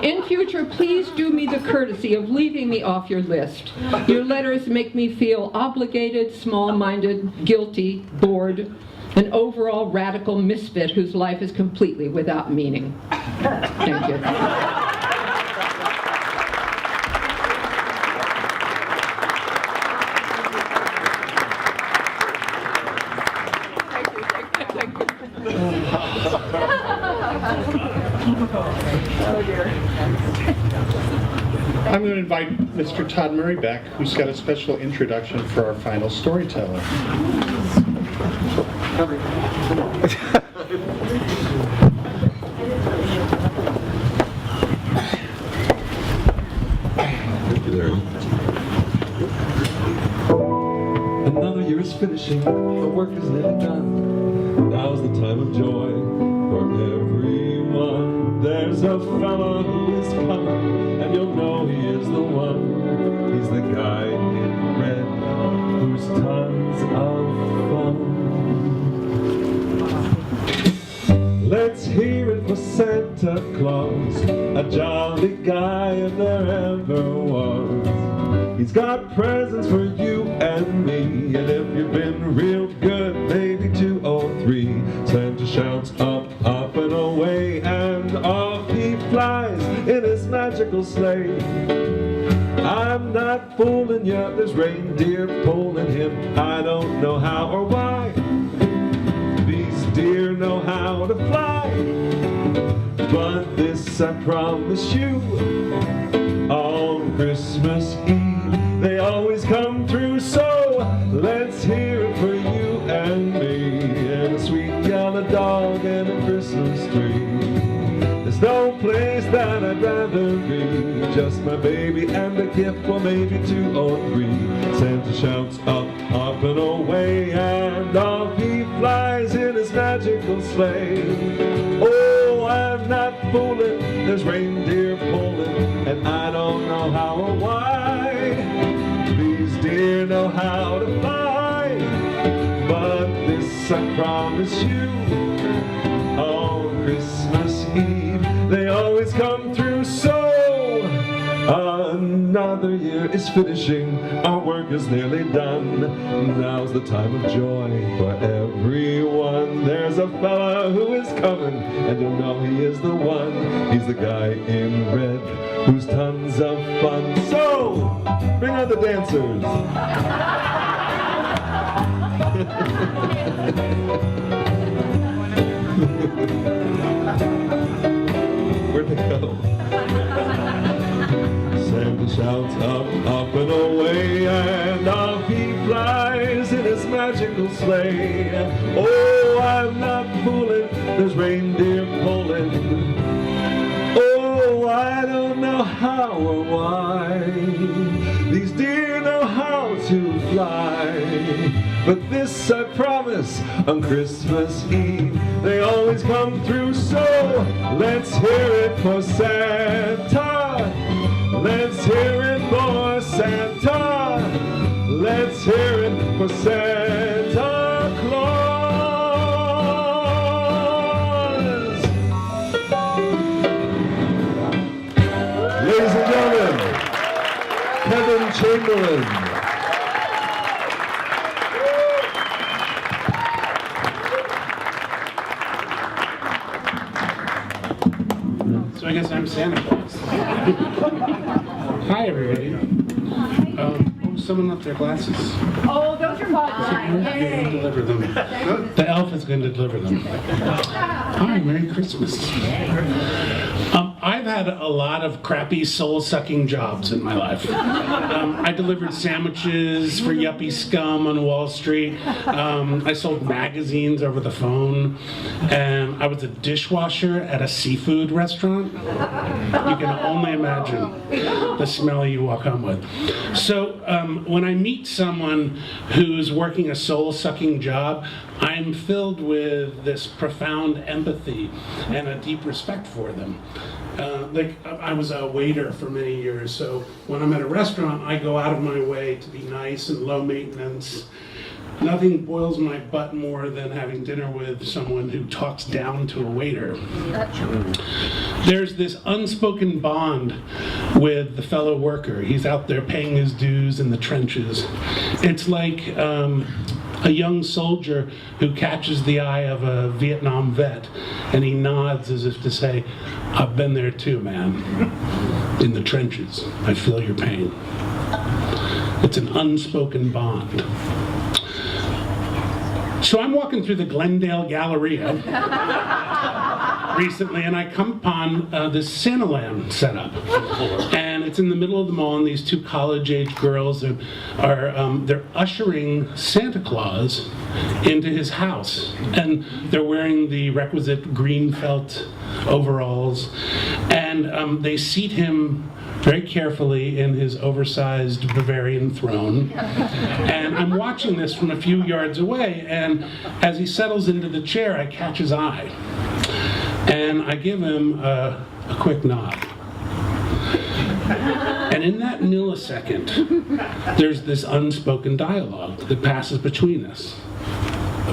Speaker 10: In future, please do me the courtesy of leaving me off your list. Your letters make me feel obligated, small-minded, guilty, bored, an overall radical misfit whose life is completely without meaning. Thank you.
Speaker 1: I'm going to invite Mr. Todd Murray back, who's got a special introduction for our final storyteller.
Speaker 3: Another year is finishing, the work is nearly done. Now's the time of joy for everyone. There's there's a fella who is coming, and you'll know he is the one. He's the guy in red, who's tons of fun. Let's hear it for Santa Claus, a jolly guy if there ever was. He's got presents for you and me, and if you've been real good, maybe 2 or 3. Santa shouts up, up and away, and off he flies in his magical sleigh. I'm not fooling you, there's reindeer pulling him. I don't know how or why. These deer know how to fly, but this I promise you, on Christmas Eve they always come through. So let's hear it for you and me, and a sweet yellow dog and a Christmas tree. There's no place that I'd rather be, just my baby and a gift for maybe 2 or 3. Santa shouts up, up and away, and off he flies in his magical sleigh. Oh, I'm not fooling, there's reindeer pulling, and I don't know how or why. These deer know how to fly, but this I promise you, on Christmas Eve they always come through. So another year is finishing, our work is nearly done. Now's the time of joy for everyone. There's a fella who is coming, and you'll know he is the one. He's the guy in red, who's tons of fun. So bring out the dancers. Where'd they go? Santa shouts up, up and away, and off he flies in his magical sleigh. Oh, I'm not fooling, there's reindeer pulling. Oh, I don't know how or why. These deer know how to fly, but this I promise, on Christmas Eve they always come through. So let's hear it for Santa, let's hear it for Santa, let's hear it for Santa Claus. Ladies and gentlemen, Kevin Chamberlain.
Speaker 11: So I guess I'm Santa Claus. Hi, everybody. Someone left their glasses.
Speaker 4: Oh, those are fun.
Speaker 11: They're going to deliver them. The elf is going to deliver them. Hi, Merry Christmas. I've had a lot of crappy soul-sucking jobs in my life. I delivered sandwiches for yuppie scum on Wall Street. I sold magazines over the phone. And I was a dishwasher at a seafood restaurant. You can only imagine the smell you walk home with. So when I meet someone who's working a soul-sucking job, I'm filled with this profound empathy and a deep respect for them. I was a waiter for many years, so when I'm at a restaurant, I go out of my way to be nice and low maintenance. Nothing boils my butt more than having dinner with someone who talks down to a waiter. There's this unspoken bond with the fellow worker. He's out there paying his dues in the trenches. It's like a young soldier who catches the eye of a Vietnam vet, and he nods as if to say, "I've been there too, man. In the trenches. I feel your pain." It's an unspoken bond. So I'm walking through the Glendale Galleria recently, and I come upon this Santaland setup. And it's in the middle of the mall, and these two college-age girls are they're ushering Santa Claus into his house. And they're wearing the requisite green felt overalls. And they seat him very carefully in his oversized Bavarian throne. And I'm watching this from a few yards away, and as he settles into the chair, I catch his eye. And I give him a a quick nod. And in that millisecond, there's this unspoken dialogue that passes between us.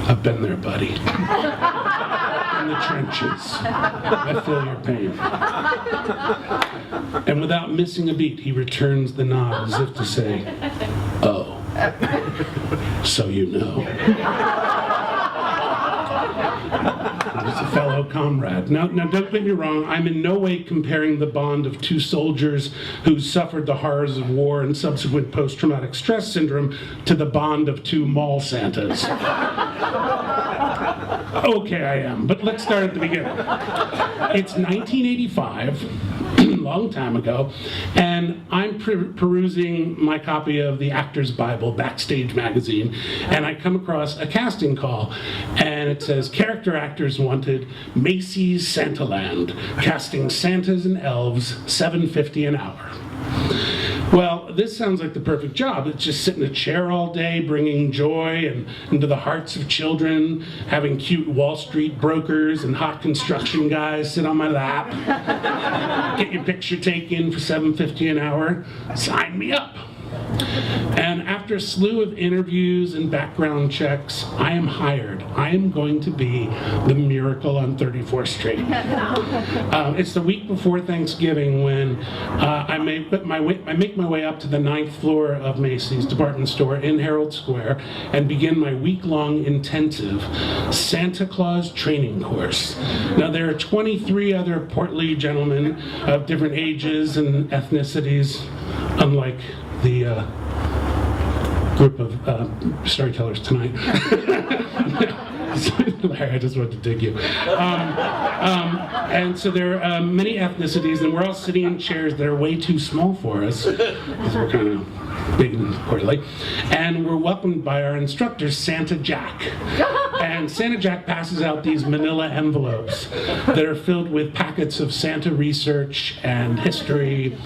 Speaker 11: I've been there, buddy. In the trenches. I feel your pain. And without missing a beat, he returns the nod as if to say, oh, so you know. As a fellow comrade. Now, don't get me wrong, I'm in no way comparing the bond of two soldiers who suffered the horrors of war and subsequent post-traumatic stress syndrome to the bond of two mall Santas. Okay, I am, but let's start at the beginning. It's 1985, a long time ago, and I'm perusing my copy of the Actor's Bible, Backstage magazine, and I come across a casting call, and it says, character actors wanted, Macy's Santaland, casting Santas and elves, $7.50 an hour. Well, this sounds like the perfect job. It's just sit in a chair all day, bringing joy into the hearts of children, having cute Wall Street brokers and hot construction guys sit on my lap, get your picture taken for $7.50 an hour. Sign me up. And after a slew of interviews and background checks, I am hired. I am going to be the Miracle on 34th Street. It's the week before Thanksgiving when I make my way up to the 9th floor of Macy's department store in Herald Square and begin my week-long intensive Santa Claus training course. Now, there are 23 other portly gentlemen of different ages and ethnicities, unlike the group of storytellers tonight. Larry, I just wanted to dig you. And so there are many ethnicities, and we're all sitting in chairs that are way too small for us, because we're kind of big and portly. And we're welcomed by our instructor, Santa Jack. And Santa Jack passes out these manila envelopes that are filled with packets of Santa research and history.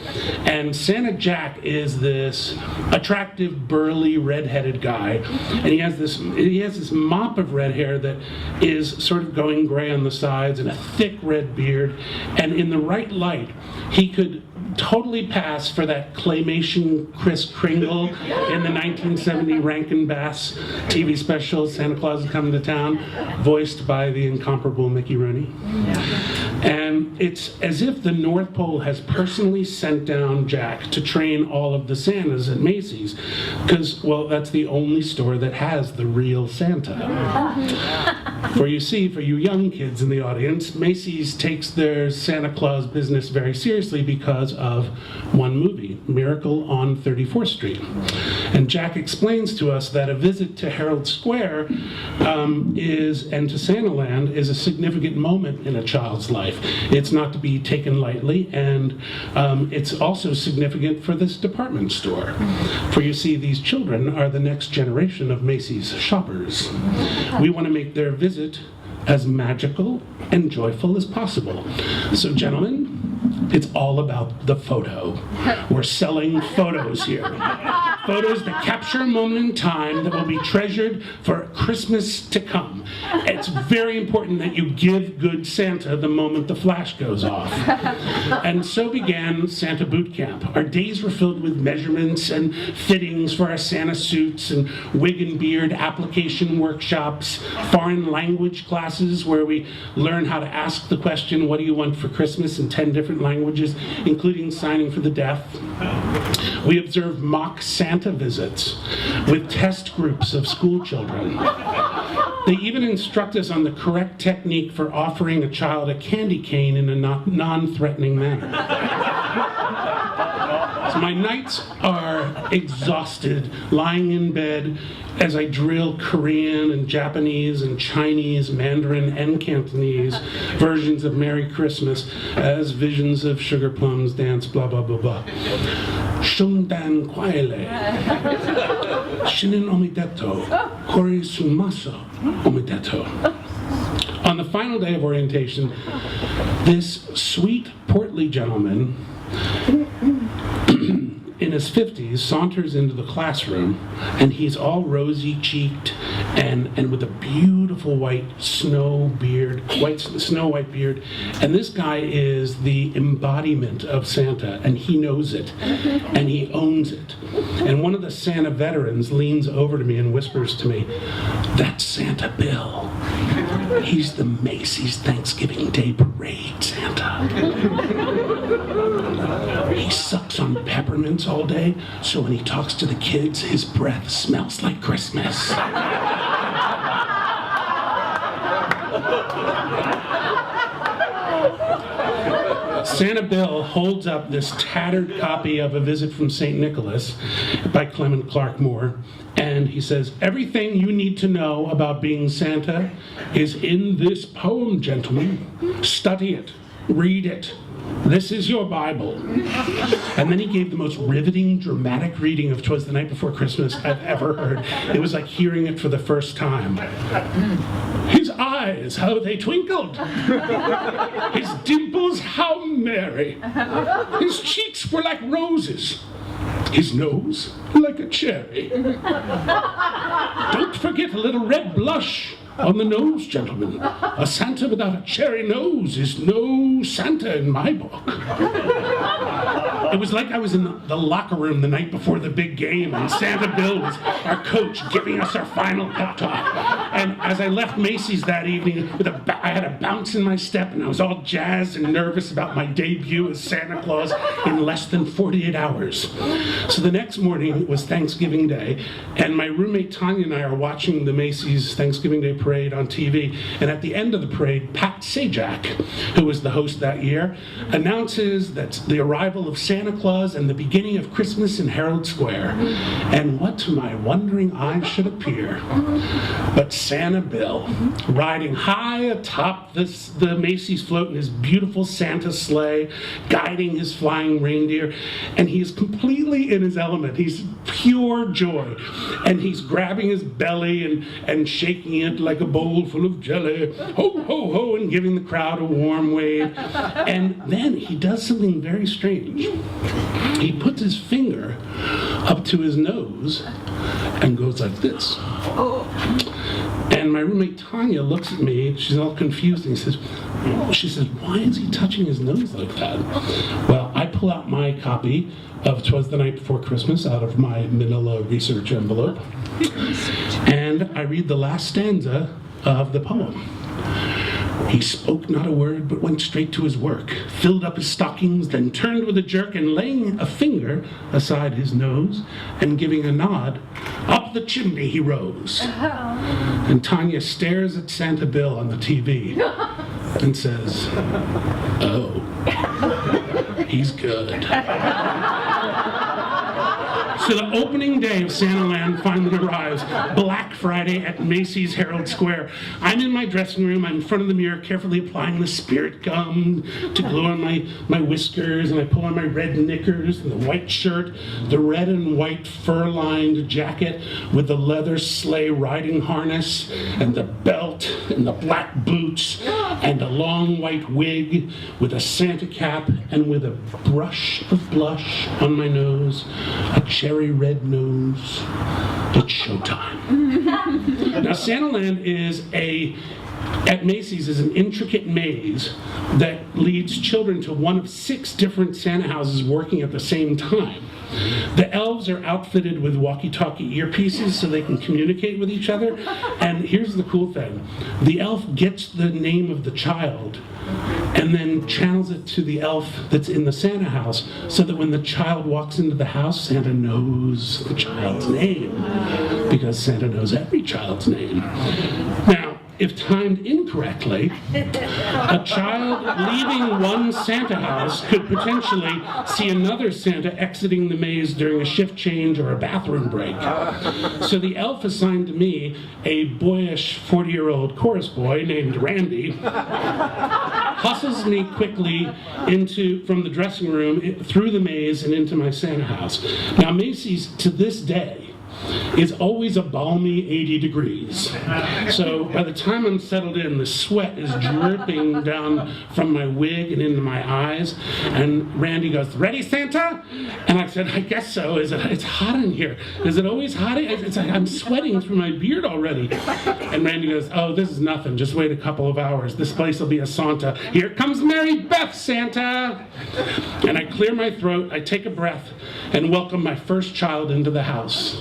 Speaker 11: And Santa Jack is this attractive, burly, red-headed guy. And he has this mop of red hair that is sort of going gray on the sides and a thick red beard. And in the right light, he could totally pass for that claymation Kris Kringle in the 1970 Rankin Bass TV special, Santa Claus is Coming to Town, voiced by the incomparable Mickey Rooney. And it's as if the North Pole has personally sent down Jack to train all of the Santas at Macy's, because, well, that's the only store that has the real Santa. For you see, for you young kids in the audience, Macy's takes their Santa Claus business very seriously because of one movie, Miracle on 34th Street. And Jack explains to us that a visit to Herald Square and to Santaland is a significant moment in a child's life. It's not to be taken lightly, and it's also significant for this department store. For you see, these children are the next generation of Macy's shoppers. We want to make their visit as magical and joyful as possible. So, gentlemen, it's all about the photo. We're selling photos here. Photos that capture a moment in time that will be treasured for Christmas to come. It's very important that you give good Santa the moment the flash goes off. And so began Santa Boot Camp. Our days were filled with measurements and fittings for our Santa suits and wig and beard application workshops, foreign language classes where we learn how to ask the question, what do you want for Christmas, in 10 different languages, including signing for the deaf. We observe mock Santa visits with test groups of school children. They even instruct us on the correct technique for offering a child a candy cane in a non-threatening manner. So my nights are exhausted, lying in bed as I drill Korean and Japanese and Chinese, Mandarin and Cantonese versions of Merry Christmas as visions of sugar plums dance, blah, blah, blah, blah. Shundan kwaele, shinin omideto, kori sumaso omideto. On the final day of orientation, this sweet, portly gentleman in his 50s, saunters into the classroom, and he's all rosy-cheeked and with a beautiful snow white beard. And this guy is the embodiment of Santa, and he knows it, and he owns it. And one of the Santa veterans leans over to me and whispers to me, "That's Santa Bill. He's the Macy's Thanksgiving Day Parade Santa. He sucks on peppermints all day, so when he talks to the kids, his breath smells like Christmas." Santa Bill holds up this tattered copy of A Visit from St. Nicholas by Clement Clark Moore, and he says, "Everything you need to know about being Santa is in this poem, gentlemen. Study it, read it. This is your Bible." And then he gave the most riveting, dramatic reading of 'Twas the Night Before Christmas I've ever heard. It was like hearing it for the first time. "His eyes, how they twinkled. His dimples, how merry. His cheeks were like roses. His nose, like a cherry. Don't forget a little red blush on the nose, gentlemen. A Santa without a cherry nose is no Santa in my book." It was like I was in the locker room the night before the big game, and Santa Bill was our coach giving us our final pep talk. And as I left Macy's that evening, I had a bounce in my step, and I was all jazzed and nervous about my debut as Santa Claus in less than 48 hours. So the next morning was Thanksgiving Day, and my roommate Tanya and I are watching the Macy's Thanksgiving Day parade on TV, and at the end of the parade, Pat Sajak, who was the host that year, announces that the arrival of Santa Claus and the beginning of Christmas in Herald Square. And what to my wondering eyes should appear but Santa Bill, riding high atop the Macy's float in his beautiful Santa sleigh, guiding his flying reindeer, and he is completely in his element. He's pure joy, and he's grabbing his belly and shaking it like a bowl full of jelly, ho, ho, ho, and giving the crowd a warm wave. And then he does something very strange. He puts his finger up to his nose and goes like this. And my roommate Tanya looks at me, she's all confused, and she says, "Why is he touching his nose like that?" Well, I pull out my copy of 'Twas the Night Before Christmas out of my manila research envelope, and I read the last stanza of the poem. "He spoke not a word, but went straight to his work, filled up his stockings, then turned with a jerk, and laying a finger aside his nose, and giving a nod, up the chimney he rose." And Tanya stares at Santa Bill on the TV and says, "Oh, he's good." So the opening day of Santaland finally arrives, Black Friday at Macy's Herald Square. I'm in my dressing room, I'm in front of the mirror, carefully applying the spirit gum to glue on my whiskers, and I pull on my red knickers and the white shirt, the red and white fur-lined jacket with the leather sleigh riding harness, and the belt, and the black boots, and a long white wig with a Santa cap, and with a brush of blush on my nose, a cherry red nose. It's showtime. Now, Santaland at Macy's is an intricate maze that leads children to one of 6 different Santa houses working at the same time. The elves are outfitted with walkie-talkie earpieces so they can communicate with each other. And here's the cool thing. The elf gets the name of the child and then channels it to the elf that's in the Santa house, so that when the child walks into the house, Santa knows the child's name, because Santa knows every child's name. Now, if timed incorrectly, a child leaving one Santa house could potentially see another Santa exiting the maze during a shift change or a bathroom break. So the elf assigned to me, a boyish 40-year-old chorus boy named Randy, hustles me quickly from the dressing room, through the maze, and into my Santa house. Now, Macy's, to this day, is always a balmy 80 degrees. So by the time I'm settled in, the sweat is dripping down from my wig and into my eyes. And Randy goes, "Ready, Santa?" And I said, "I guess so. It's hot in here. Is it always hot? It's like I'm sweating through my beard already." And Randy goes, "Oh, this is nothing. Just wait a couple of hours. This place will be a Santa. Here comes Mary Beth, Santa." And I clear my throat, I take a breath, and welcome my first child into the house.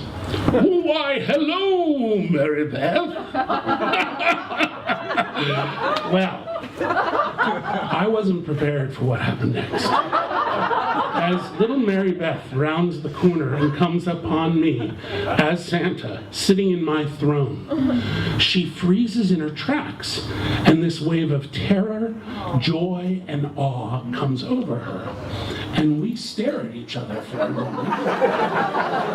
Speaker 11: "Why, hello, Mary Beth." Well, I wasn't prepared for what happened next. As little Mary Beth rounds the corner and comes upon me as Santa, sitting in my throne, she freezes in her tracks, and this wave of terror, joy, and awe comes over her. And we stare at each other for a moment.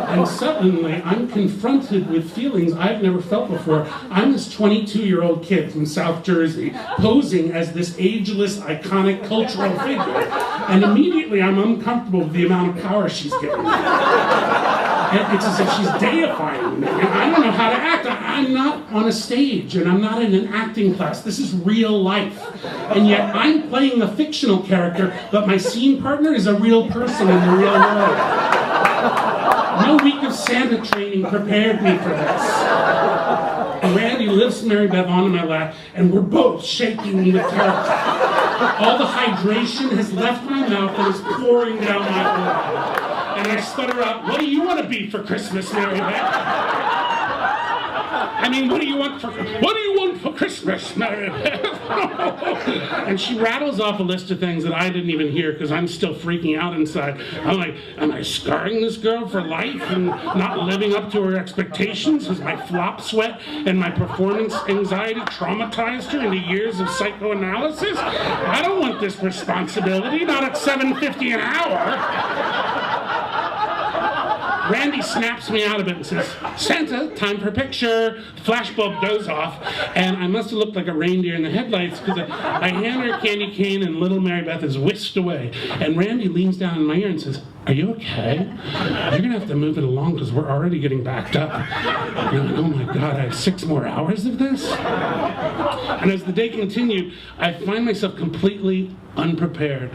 Speaker 11: And suddenly, I'm confronted with feelings I've never felt before. I'm this 22-year-old kid from South Jersey, posing as this ageless, iconic cultural figure. And immediately, I'm uncomfortable with the amount of power she's giving me. And it's as if she's deifying me. And I don't know how to act. I'm not on a stage, and I'm not in an acting class. This is real life. And yet, I'm playing a fictional character, but my scene partner is a real person in the real world. No week of Santa training prepared me for this. And Randy lifts Mary Beth onto my lap, and we're both shaking with terror. All the hydration has left my mouth and is pouring down my throat. And I stutter out, "What do you want to be for Christmas, Mary Beth?" I mean, what do you want for Christmas, Mary Beth? And she rattles off a list of things that I didn't even hear because I'm still freaking out inside. I'm like, am I scarring this girl for life and not living up to her expectations? Has my flop sweat and my performance anxiety traumatized her into years of psychoanalysis? I don't want this responsibility, not at $7.50 an hour. Randy snaps me out of it and says, "Santa, time for a picture." The flashbulb goes off, and I must have looked like a reindeer in the headlights because I hand her a candy cane and little Mary Beth is whisked away. And Randy leans down in my ear and says, "Are you okay? You're going to have to move it along because we're already getting backed up." And I'm like, "Oh my God, I have 6 more hours of this?" And as the day continued, I find myself completely unprepared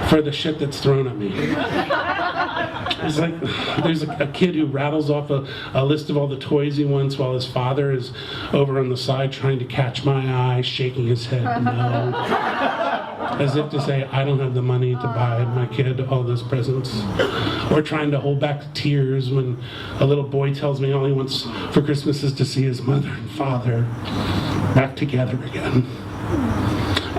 Speaker 11: for the shit that's thrown at me. It's like there's a kid who rattles off a list of all the toys he wants while his father is over on the side trying to catch my eye, shaking his head no. As if to say, I don't have the money to buy my kid all those presents. Or trying to hold back the tears when a little boy tells me all he wants for Christmas is to see his mother and father back together again.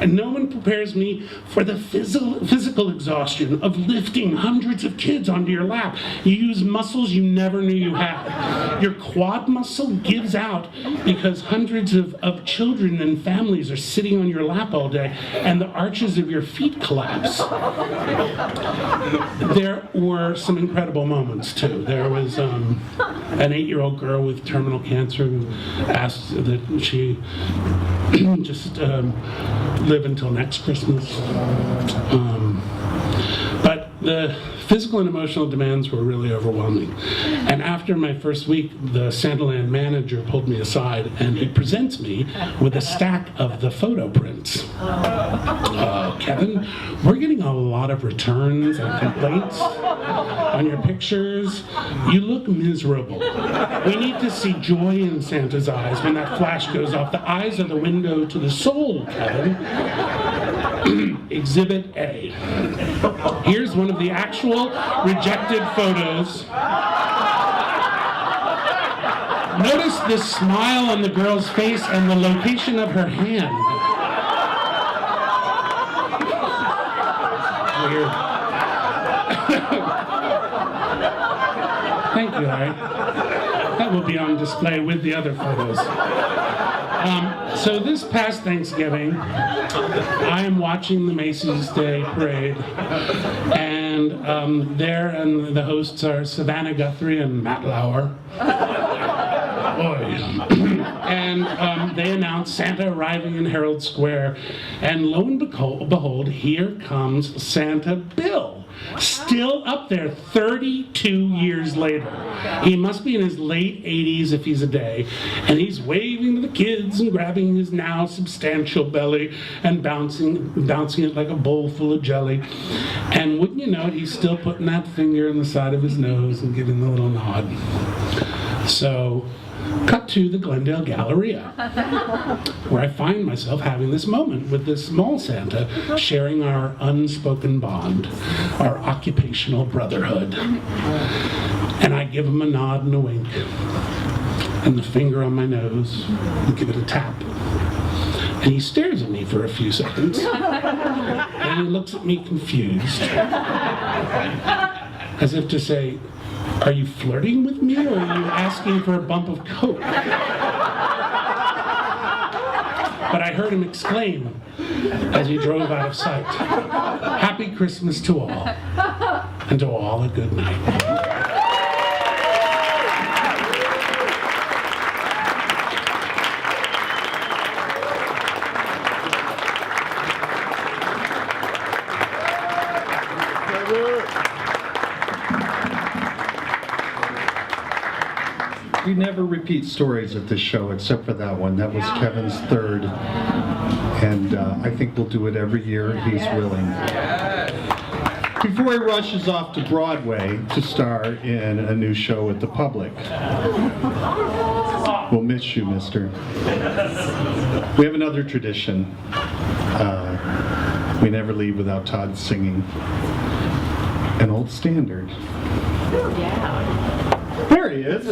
Speaker 11: And no one prepares me for the physical exhaustion of lifting hundreds of kids onto your lap. You use muscles you never knew you had. Your quad muscle gives out because hundreds of children and families are sitting on your lap all day, and the arches of your feet collapse. There were some incredible moments, too. There was an 8-year-old girl with terminal cancer who asked that she just live until next Christmas. But the physical and emotional demands were really overwhelming. And after my first week, the Santaland manager pulled me aside and he presents me with a stack of the photo prints. "Kevin, we're getting a lot of returns and complaints on your pictures. You look miserable. We need to see joy in Santa's eyes when that flash goes off. The eyes are the window to the soul, Kevin." Exhibit A. Here's one of the actual rejected photos. Notice the smile on the girl's face and the location of her hand. Weird. Thank you, Larry. That will be on display with the other photos. So this past Thanksgiving, I am watching the Macy's Day Parade, and there and the hosts are Savannah Guthrie and Matt Lauer. And they announce Santa arriving in Herald Square, and lo and behold, here comes Santa Bill. Still up there 32 years later. He must be in his late 80s if he's a day. And he's waving to the kids and grabbing his now substantial belly and bouncing it like a bowl full of jelly. And wouldn't you know it, he's still putting that finger on the side of his nose and giving the little nod. So, cut to the Glendale Galleria, where I find myself having this moment with this mall Santa, sharing our unspoken bond, our occupational brotherhood. And I give him a nod and a wink, and the finger on my nose, and give it a tap. And he stares at me for a few seconds, and he looks at me confused, as if to say, "Are you flirting with me, or are you asking for a bump of coke?" But I heard him exclaim as he drove out of sight, "Happy Christmas to all, and to all a good night."
Speaker 1: We never repeat stories at this show except for that one. That was Kevin's third. And I think we'll do it every year if he's willing. Before he rushes off to Broadway to star in a new show with the public. We'll miss you, mister. We have another tradition. We never leave without Todd singing an old standard. There he is.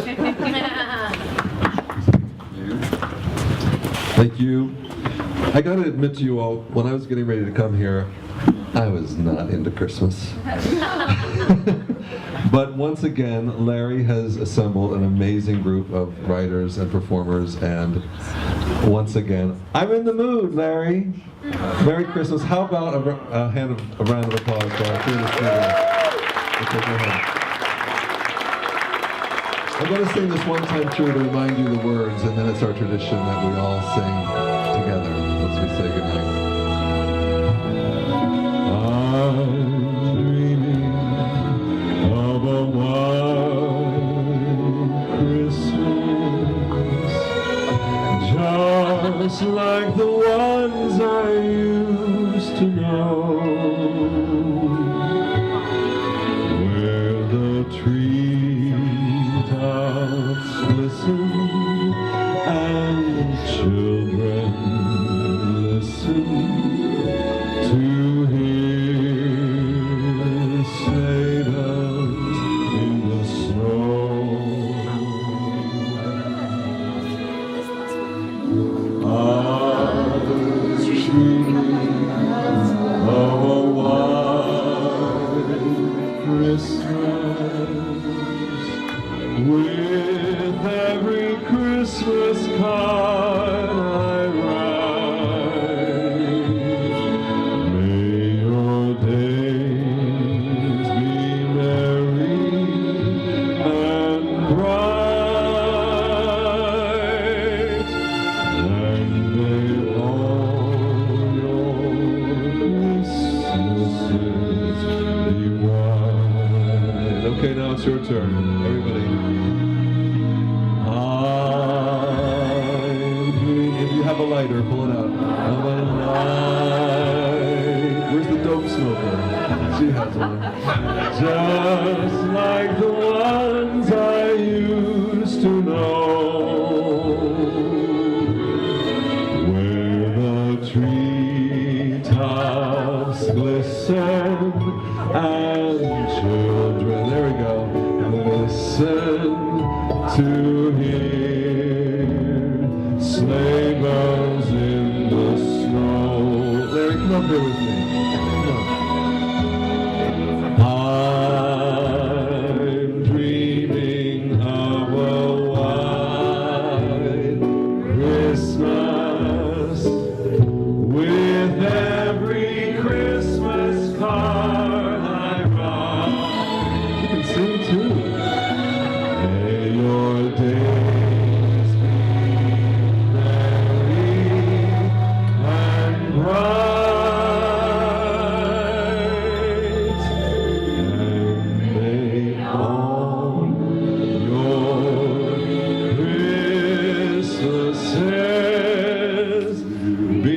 Speaker 3: Thank you. I gotta admit to you all, when I was getting ready to come here, I was not into Christmas. But once again, Larry has assembled an amazing group of writers and performers, and once again, I'm in the mood, Larry. Merry Christmas. How about a round of applause for our fearless leader? I'm going to sing this one time through to remind you the words, and then it's our tradition that we all sing together as we say goodnight. I'm dreaming of a white Christmas, just like the ones I used to know, where the treetops glisten and children listen to hear sleigh bells in the snow. I'm dreaming of a white Christmas, with every Christmas card I write. May your days be merry and bright, and may all your Christmases be white. Okay, now it's your turn, everybody. If you have a lighter, pull it out. Of a night. Where's the dope smoker? She has one. Just like the ones I used to know, where the treetops glisten and children, there we go, listen to hear sleigh bells in the snow. Larry, come up here with me. Come on. I'm dreaming of a white Christmas, with every Christmas card I write. You can sing too. May your days be merry and bright, Be